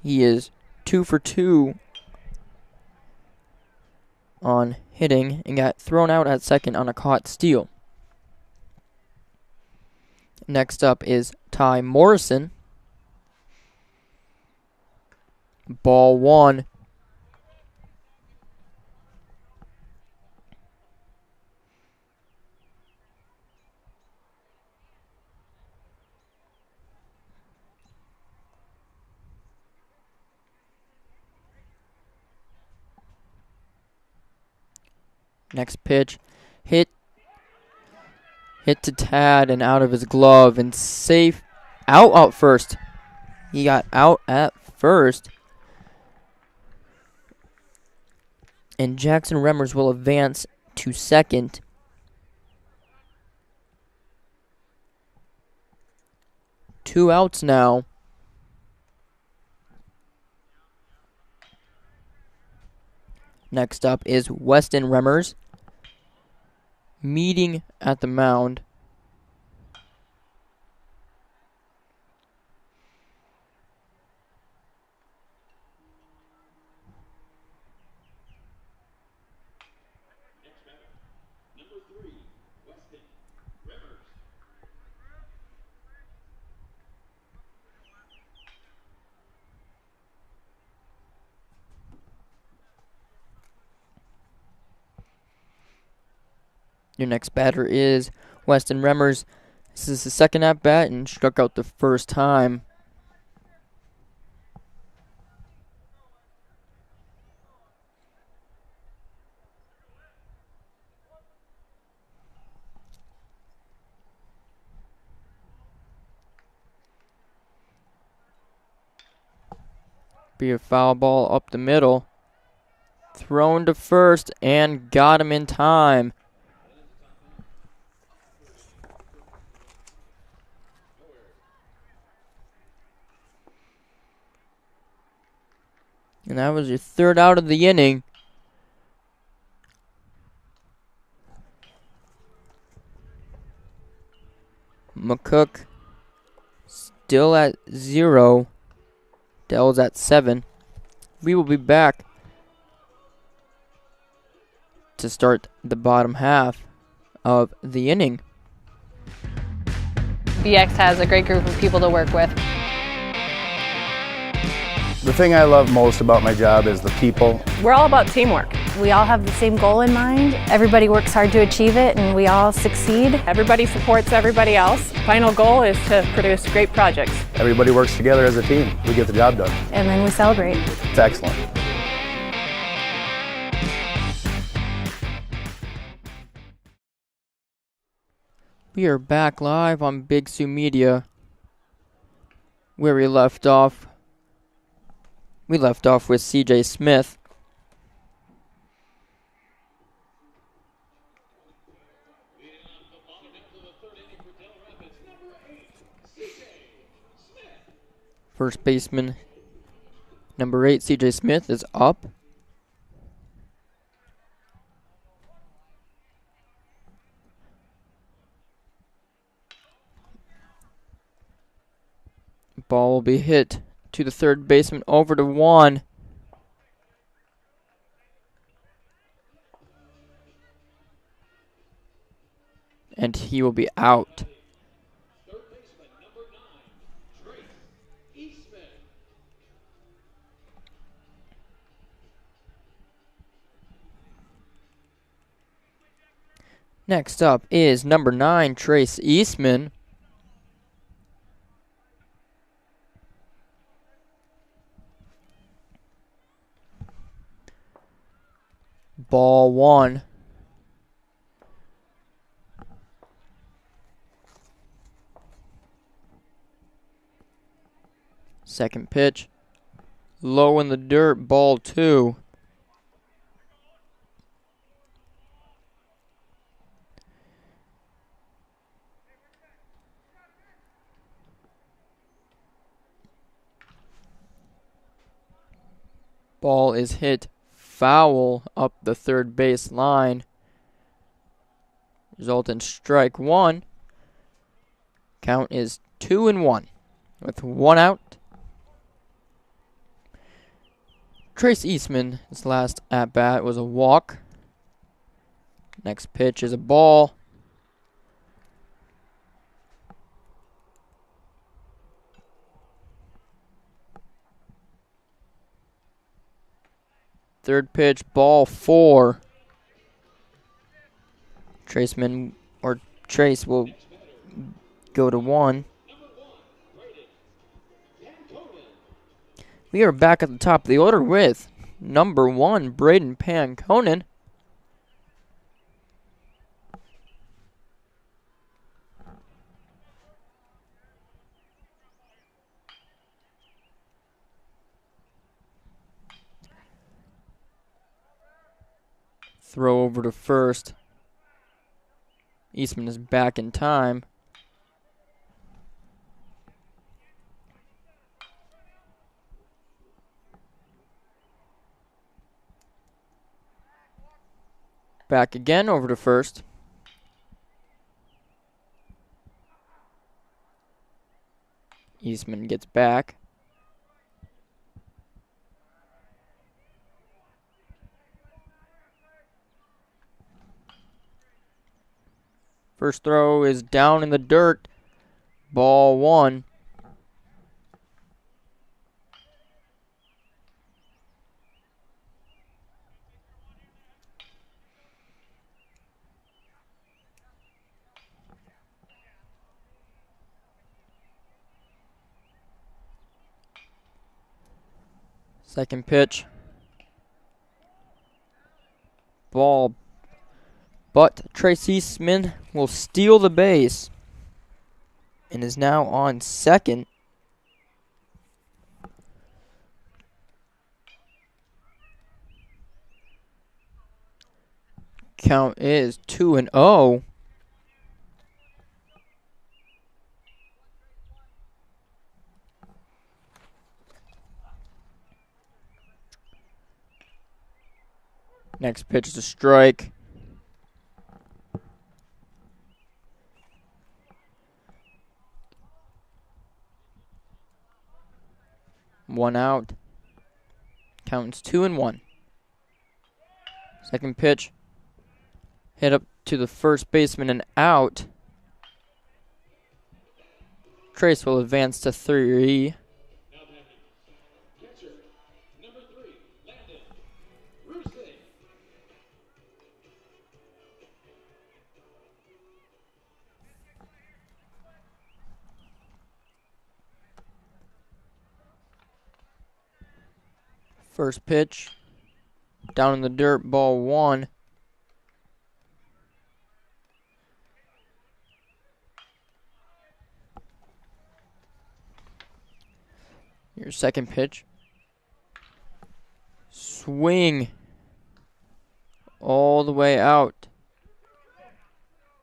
He is 2 for 2 on hitting and got thrown out at second on a caught steal. Next up is Ty Morrison. Ball one. Next pitch, hit to Tad and out of his glove and safe, out first. He got out at first. And Jackson Remmers will advance to second. Two outs now. Next up is Weston Remmers meeting at the mound. Your next batter is Weston Remmers. This is the second at bat and struck out the first time. Be a foul ball up the middle. Thrown to first and got him in time. And that was your third out of the inning. McCook still at 0. Dell's at 7. We will be back to start the bottom half of the inning. BX has a great group of people to work with. The thing I love most about my job is the people. We're all about teamwork. We all have the same goal in mind. Everybody works hard to achieve it, and we all succeed. Everybody supports everybody else. Final goal is to produce great projects. Everybody works together as a team. We get the job done. And then we celebrate. It's excellent. We are back live on Big Sioux Media, where we left off. We left off with CJ Smith. First baseman, number 8, CJ Smith, is up. Ball will be hit to the third baseman, over to Juan. And he will be out. Next up is number 9, Trace Eastman. Ball 1. Second pitch. Low in the dirt, ball 2. Ball is hit foul up the third base line. Result in strike 1. Count is 2-1 with 1 out. Trace Eastman, his last at bat was a walk. Next pitch is a ball. Third pitch, ball 4. Trace will go to 1. We are back at the top of the order with number 1, Braden Panconen. Throw over to first. Eastman is back in time. Back again over to first. Eastman gets back. First throw is down in the dirt. Ball 1. Second pitch. Ball. But Trace Eastman will steal the base and is now on second. Count is 2-0. Next pitch is a strike. One out. Counts 2-1. Second pitch. Hit up to the first baseman and out. Trace will advance to 3. First pitch, down in the dirt, ball 1. Your second pitch. Swing all the way out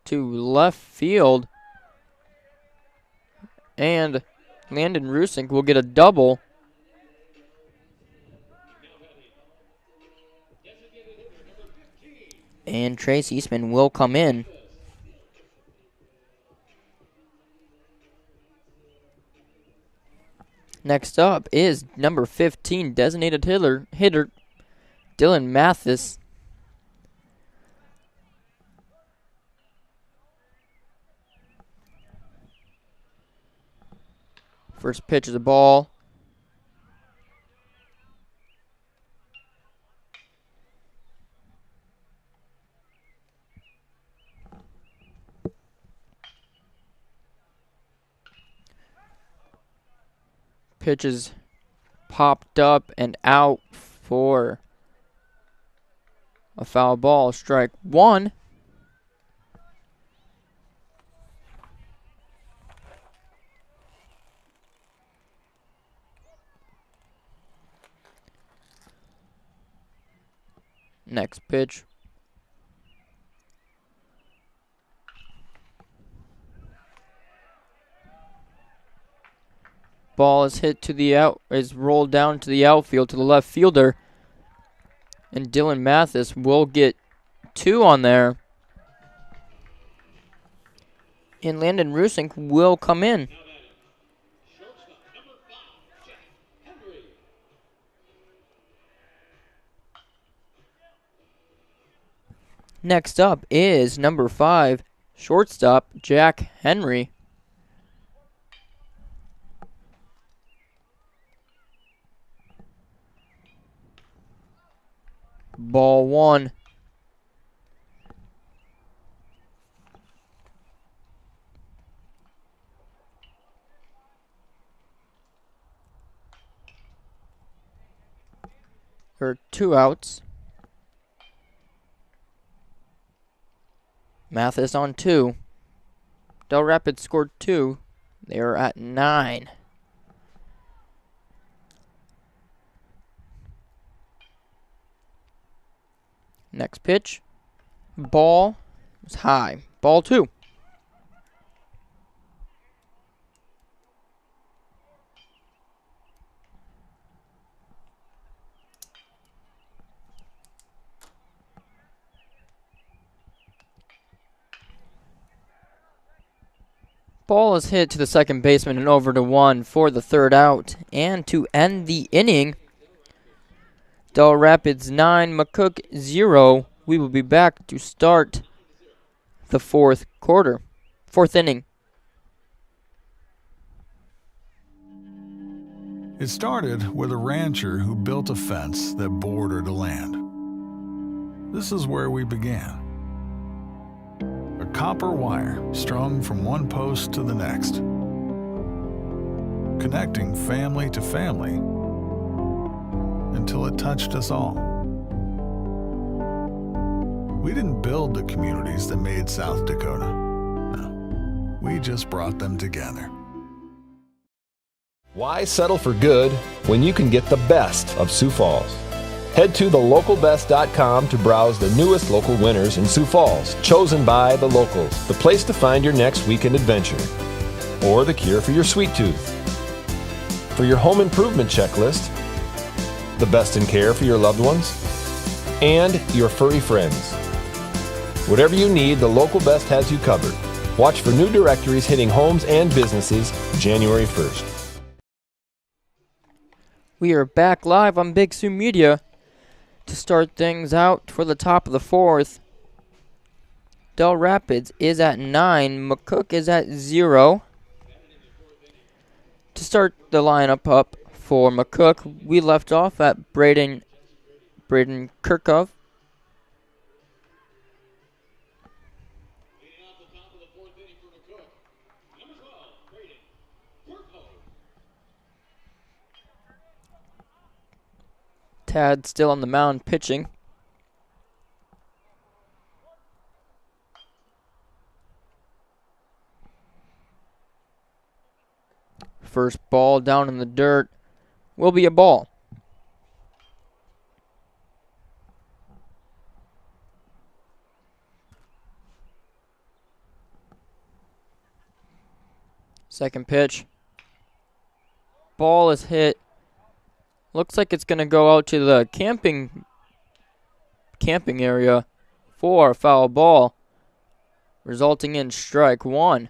to left field. And Landon Rusink will get a double. And Trace Eastman will come in. Next up is number 15, designated hitter Dylan Mathis. First pitch is a ball. Pitches popped up and out for a foul ball. Strike 1. Next pitch. Ball is hit to the is rolled down to the outfield to the left fielder. And Dylan Mathis will get 2 on there. And Landon Rusink will come in. Next up is number 5, shortstop Jack Henry. Ball 1. There are 2 outs. Mathis on 2. Dell Rapids scored 2. They are at 9. Next pitch. Ball is high. Ball 2. Ball is hit to the second baseman and over to 1 for the 3rd out. And to end the inning, Dell Rapids 9, McCook 0. We will be back to start the 4th inning. It started with a rancher who built a fence that bordered the land. This is where we began. A copper wire strung from one post to the next, connecting family to family until it touched us all. We didn't build the communities that made South Dakota. No, we just brought them together. Why settle for good when you can get the best of Sioux Falls? Head to thelocalbest.com to browse the newest local winners in Sioux Falls, chosen by the locals, the place to find your next weekend adventure, or the cure for your sweet tooth. For your home improvement checklist, the best in care for your loved ones, and your furry friends. Whatever you need, the Local Best has you covered. Watch for new directories hitting homes and businesses January 1st. We are back live on Big Sioux Media to start things out for the top of the fourth. Dell Rapids is at 9. McCook is at 0. To start the lineup up for McCook, we left off at Braden Kirkov. Tad still on the mound pitching. First ball down in the dirt will be a ball. Second pitch. Ball is hit. Looks like it's going to go out to the camping area for a foul ball, resulting in strike one.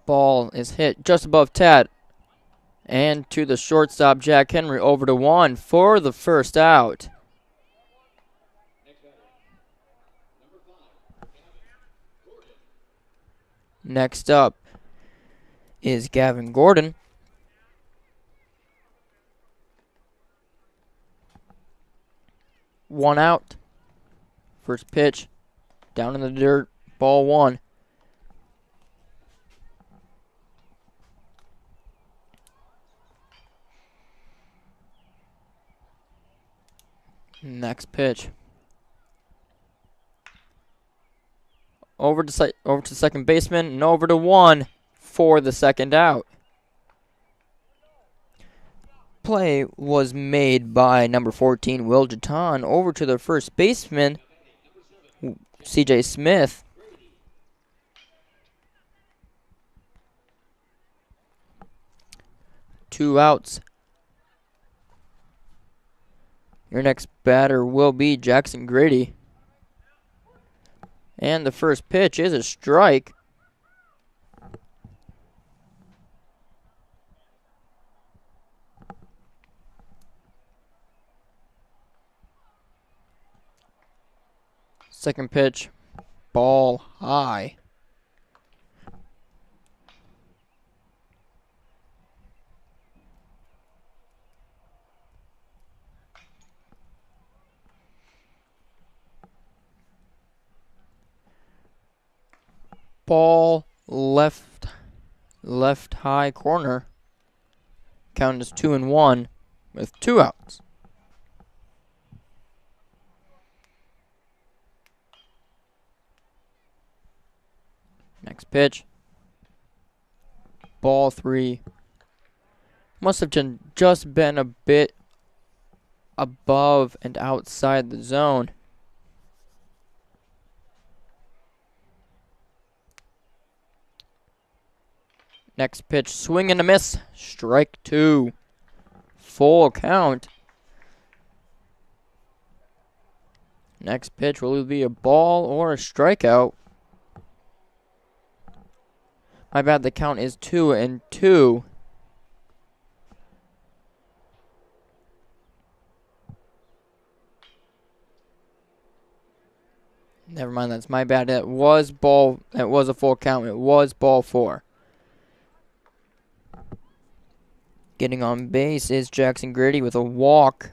Ball is hit just above Tad. And to the shortstop, Jack Henry, over to one for the first out. Next up is Gavin Gordon. One out. First pitch, down in the dirt, ball one. Next pitch. Over to second baseman and over to one for the second out. Play was made by number 14, Will Jaton, over to the first baseman, C.J. Smith. Two outs. Your next batter will be Jackson Grady. And the first pitch is a strike. Second pitch, ball high. Ball left high corner. Count is 2-1 with two outs. Next pitch. Ball three. Must have just been a bit above and outside the zone. Next pitch, swing and a miss. Strike two. Full count. Next pitch will either be a ball or a strikeout. My bad, the count is 2-2. Never mind, that's my bad. It was a full count. It was ball four. Getting on base is Jackson Grady with a walk.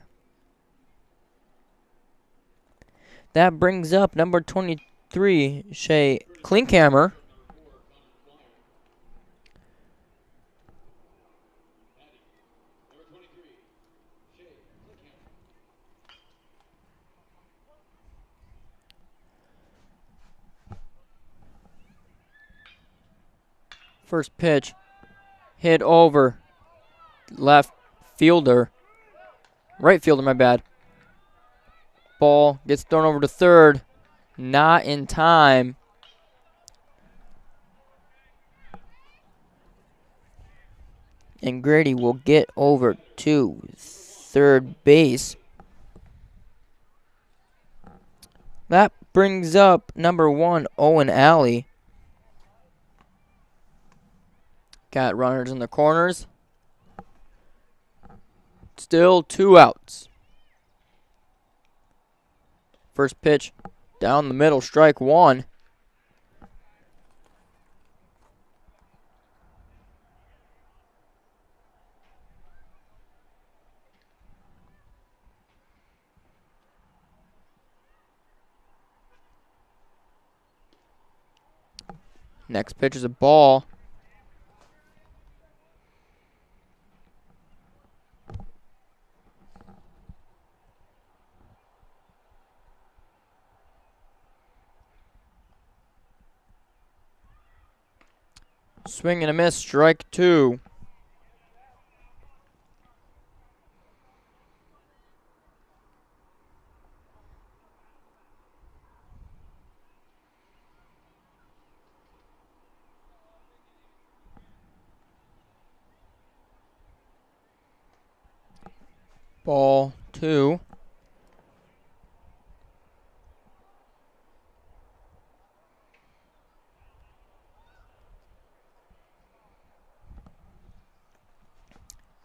That brings up number 23, Shea Klinkhammer. First pitch hit over left fielder. Right fielder, my bad. Ball gets thrown over to third. Not in time. And Grady will get over to third base. That brings up number 1, Owen Alley. Got runners in the corners. Still 2 outs. First pitch down the middle, strike 1. Next pitch is a ball. Swing and a miss, strike 2. Ball 2.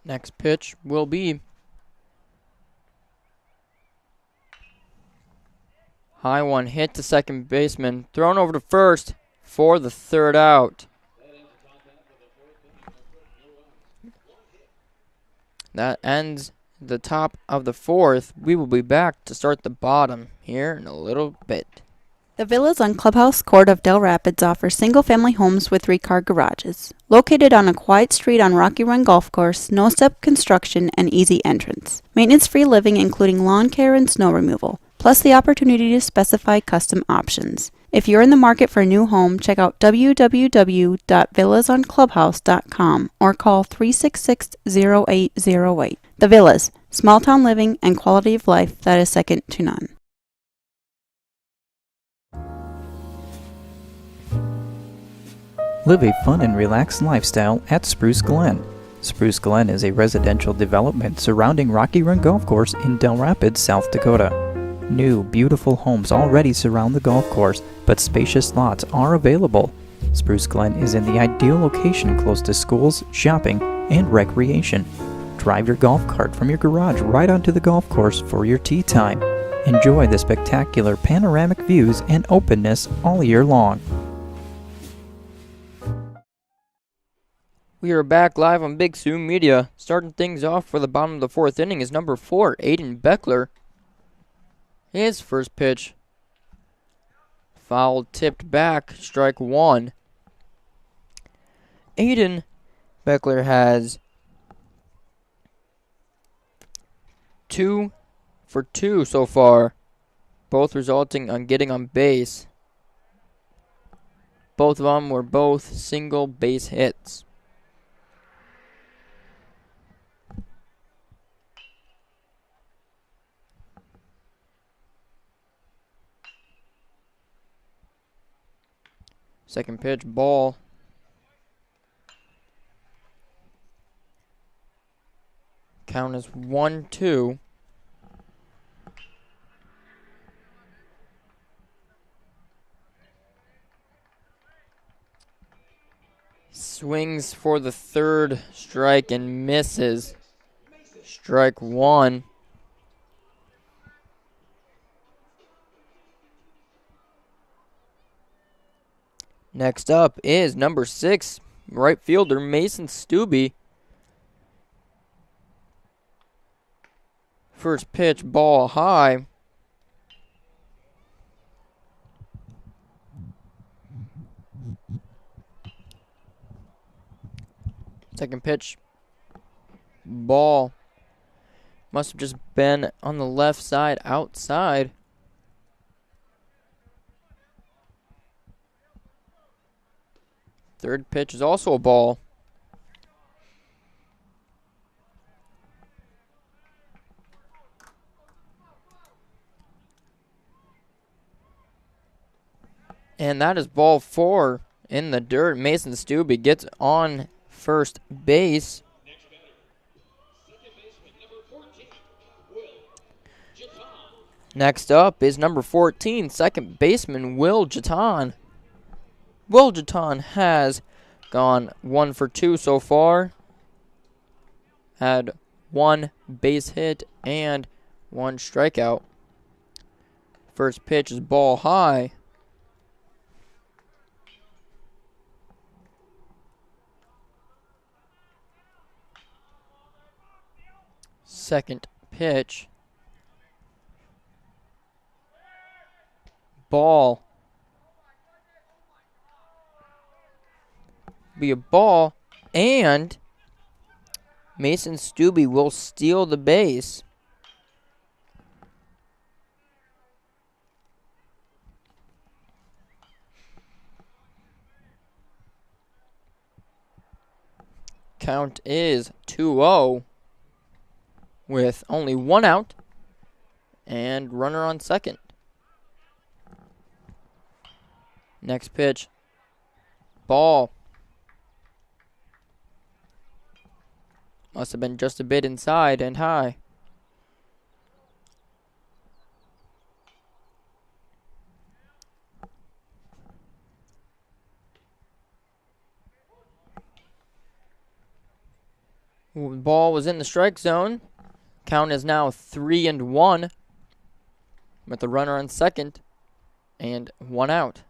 Next pitch will be high one, hit to second baseman, thrown over to first for the third out. That ends the top of the fourth. We will be back to start the bottom here in a little bit. The Villas on Clubhouse Court of Dell Rapids offers single-family homes with 3-car garages. Located on a quiet street on Rocky Run Golf Course, no-step construction, and easy entrance. Maintenance-free living including lawn care and snow removal, plus the opportunity to specify custom options. If you're in the market for a new home, check out www.villasonclubhouse.com or call 366-0808. The Villas, small-town living and quality of life that is second to none. Live a fun and relaxed lifestyle at Spruce Glen. Spruce Glen is a residential development surrounding Rocky Run Golf Course in Dell Rapids, South Dakota. New, beautiful homes already surround the golf course, but spacious lots are available. Spruce Glen is in the ideal location close to schools, shopping, and recreation. Drive your golf cart from your garage right onto the golf course for your tee time. Enjoy the spectacular panoramic views and openness all year long. We are back live on Big Sioux Media. Starting things off for the bottom of the fourth inning is number 4, Aiden Beckler. His first pitch, foul tipped back, strike 1. Aiden Beckler has 2 for 2 so far, both resulting on getting on base. Both of them were both single base hits. Second pitch, ball. Count is 1-2. Swings for the third strike and misses. Strike 1. Next up is number 6, right fielder Mason Stubbe. First pitch, ball high. Second pitch, ball. Must have just been on the left side, outside. Third pitch is also a ball. And that is ball 4 in the dirt. Mason Stubbe gets on first base. Next up is number 14, second baseman Will Jaton. Will Jaton has gone 1 for 2 so far. Had 1 base hit and 1 strikeout. First pitch is ball high. Second pitch. Ball. Be a ball, and Mason Stubbe will steal the base. Count is 2-0 with only 1 out and runner on second. Next pitch. Ball. Must have been just a bit inside and high. Ball was in the strike zone. Count is now 3-1 with a runner on second and 1 out.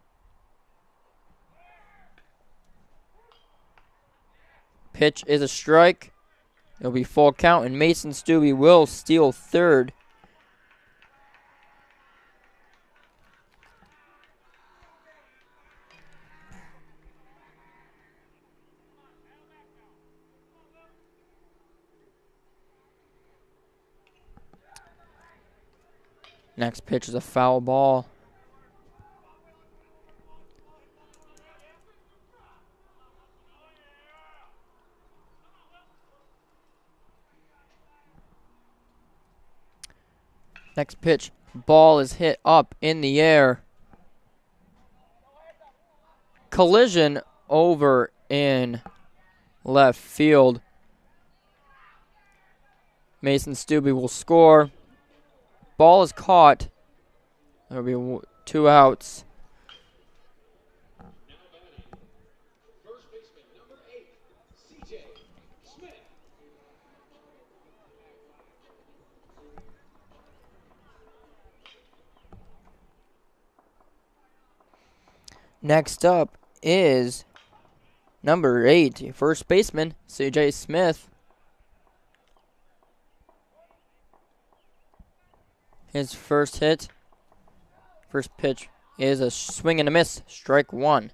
Pitch is a strike. It'll be full count, and Mason Stubbe will steal third. Next pitch is a foul ball. Next pitch, ball is hit up in the air. Collision over in left field. Mason Stubbe will score. Ball is caught. There will be 2 outs. Next up is number 8, first baseman, C.J. Smith. His first hit, first pitch is a swing and a miss, strike 1.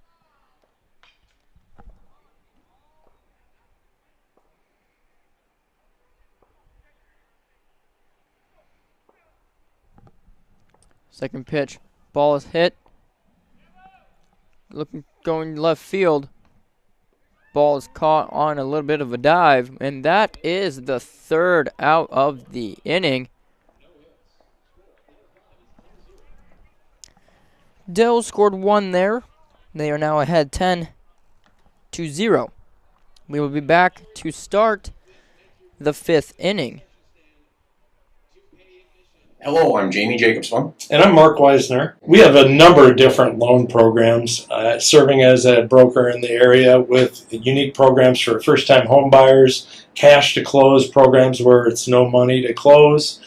Second pitch, ball is hit. Going left field. Ball is caught on a little bit of a dive, and that is the 3rd out of the inning. Dell scored 1 there. They are now ahead 10-0. We will be back to start the 5th inning. Hello, I'm Jamie Jacobson. And I'm Mark Weisner. We have a number of different loan programs, serving as a broker in the area with unique programs for first-time home buyers, cash to close programs where it's no money to close,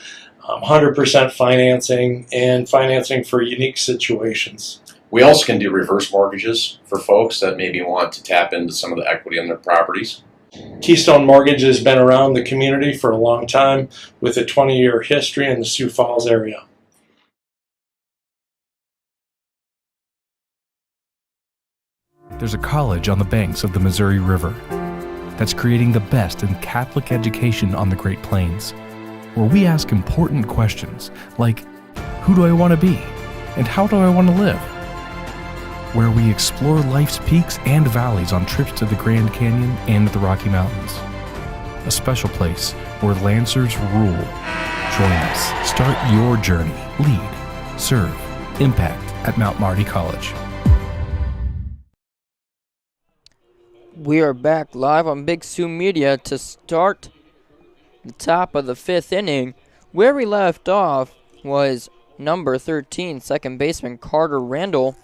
100% financing, and financing for unique situations. We also can do reverse mortgages for folks that maybe want to tap into some of the equity on their properties. Keystone Mortgage has been around the community for a long time with a 20-year history in the Sioux Falls area. There's a college on the banks of the Missouri River that's creating the best in Catholic education on the Great Plains, where we ask important questions like, who do I want to be? And how do I want to live? where we explore life's peaks and valleys on trips to the Grand Canyon and the Rocky Mountains. A special place where Lancers rule. Join us. Start your journey. Lead, serve, impact at Mount Marty College. We are back live on Big Sioux Media to start the top of the 5th inning. Where we left off was number 13, second baseman Carter Randall.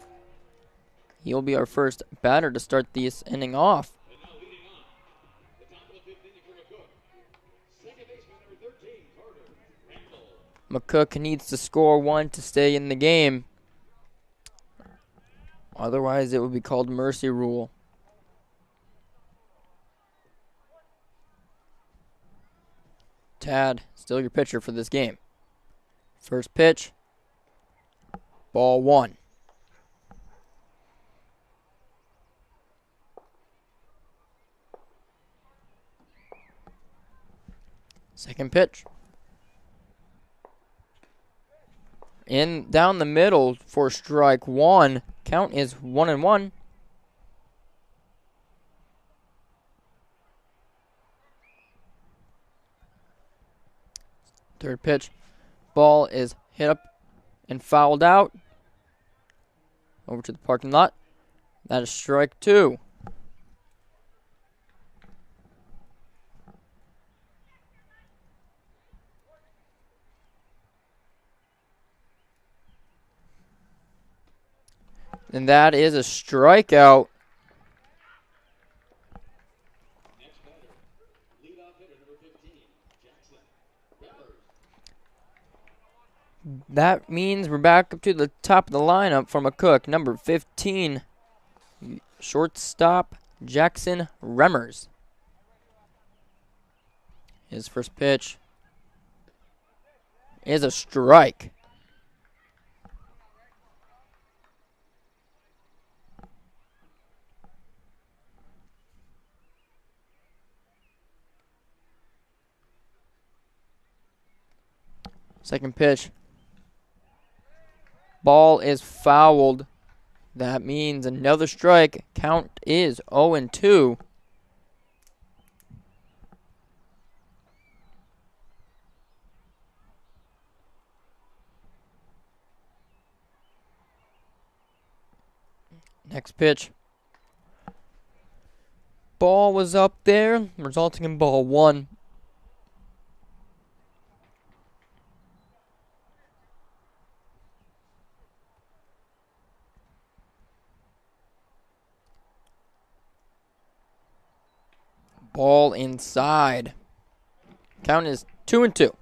He'll be our first batter to start this inning off. McCook needs to score 1 to stay in the game. Otherwise, it would be called mercy rule. Tad, still your pitcher for this game. First pitch, ball 1. Second pitch. In down the middle for strike 1. Count is 1-1. Third pitch. Ball is hit up and fouled out. Over to the parking lot. That is strike 2. And that is a strikeout. That means we're back up to the top of the lineup for McCook. Number 15, shortstop Jackson Remmers. His first pitch is a strike. Second pitch. Ball is fouled. That means another strike. Count is 0-2. Next pitch. Ball was up there, resulting in ball 1. Ball inside. Count is 2-2.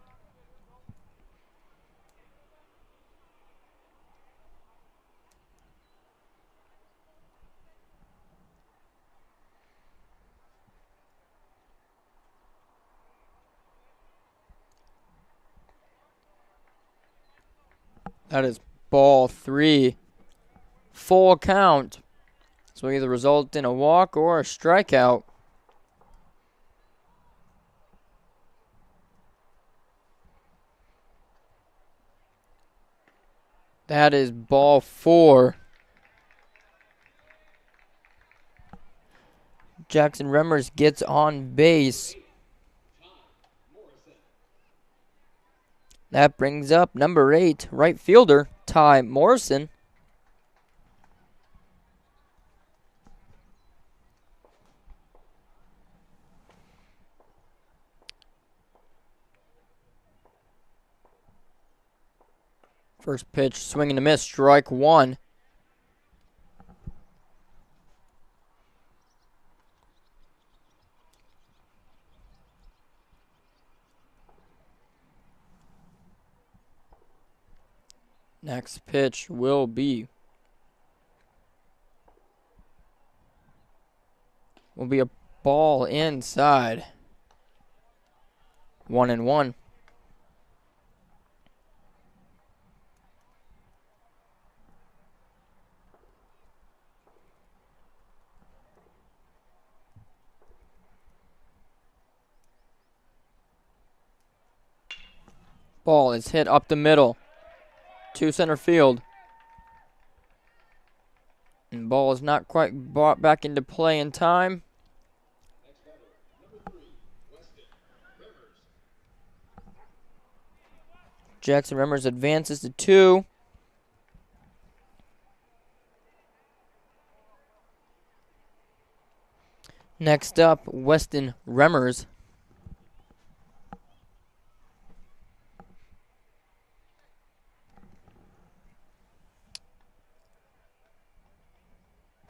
That is ball 3. Full count. So either result in a walk or a strikeout. That is ball 4. Jackson Remmers gets on base. That brings up number 8, right fielder, Ty Morrison. First pitch, swing and a miss, strike 1. Next pitch will be a ball inside. 1-1. Ball is hit up the middle to center field. And ball is not quite brought back into play in time. Jackson Remmers advances to 2. Next up, Weston Remmers.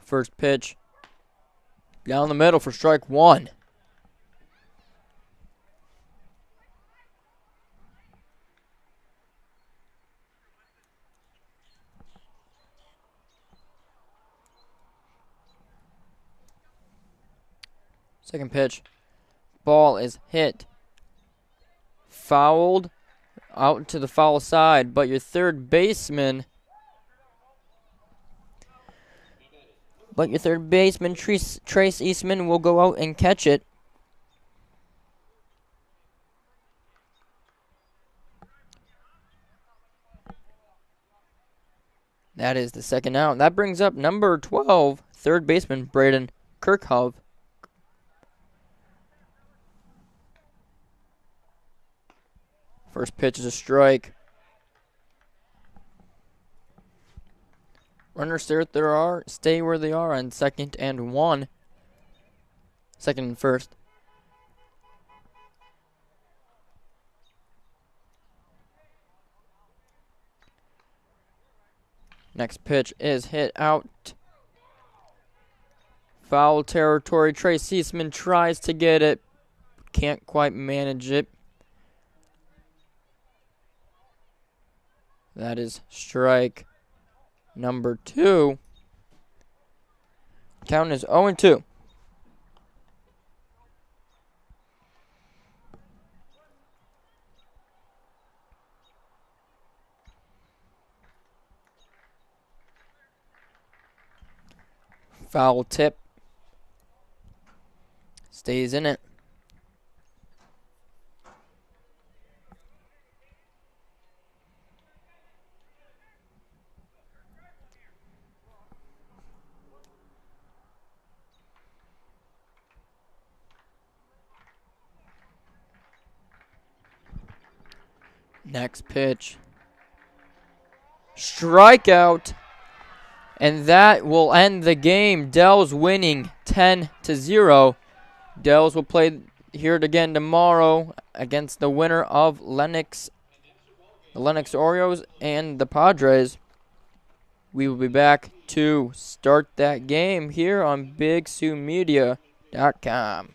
First pitch. Down the middle for strike 1. Second pitch. Ball is hit. Fouled out to the foul side, but your third baseman Trace Eastman will go out and catch it. That is the second out. That brings up number 12, third baseman Braden Kirkhoff. First pitch is a strike. Runners stay where they are on 2nd and 1. 2nd and 1st. Next pitch is hit out. Foul territory. Trace Eastman tries to get it. Can't quite manage it. That is strike number 2. Count is 0-2. Foul tip. Stays in it. Next pitch. Strikeout. And that will end the game. Dells winning 10-0. Dells will play here again tomorrow against the winner of the Lennox Orioles and the Padres. We will be back to start that game here on BigSouMedia.com.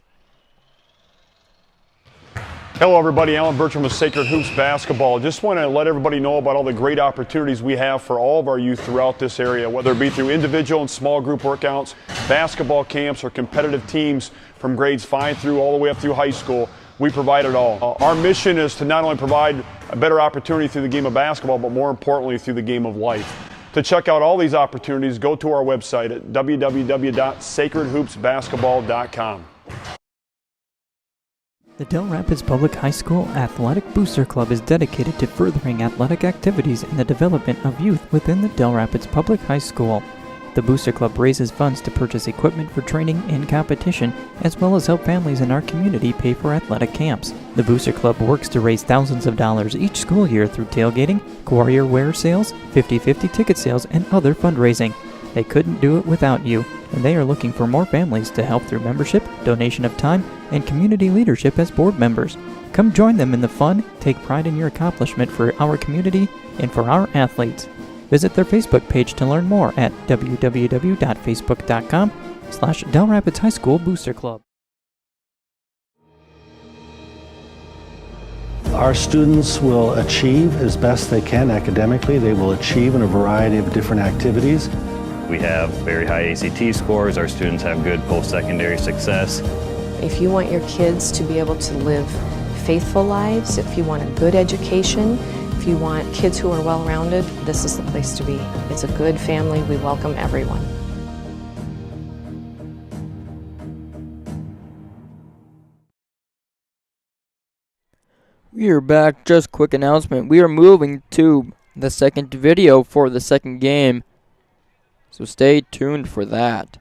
Hello everybody, Alan Bertram with Sacred Hoops Basketball. Just want to let everybody know about all the great opportunities we have for all of our youth throughout this area, whether it be through individual and small group workouts, basketball camps, or competitive teams from grades 5 through all the way up through high school. We provide it all. Our mission is to not only provide a better opportunity through the game of basketball, but more importantly through the game of life. To check out all these opportunities, go to our website at www.sacredhoopsbasketball.com. The Dell Rapids Public High School Athletic Booster Club is dedicated to furthering athletic activities and the development of youth within the Dell Rapids Public High School. The Booster Club raises funds to purchase equipment for training and competition, as well as help families in our community pay for athletic camps. The Booster Club works to raise thousands of dollars each school year through tailgating, Warrior wear sales, 50/50 ticket sales, and other fundraising. They couldn't do it without you, and they are looking for more families to help through membership, donation of time, and community leadership as board members. Come join them in the fun, take pride in your accomplishment for our community and for our athletes. Visit their Facebook page to learn more at www.facebook.com/Dell Rapids High School Booster Club. Our students will achieve as best they can academically. They will achieve in a variety of different activities. We have very high ACT scores. Our students have good post-secondary success. If you want your kids to be able to live faithful lives, if you want a good education, if you want kids who are well-rounded, this is the place to be. It's a good family. We welcome everyone. We are back. Just quick announcement. We are moving to the second video for the second game. So stay tuned for that.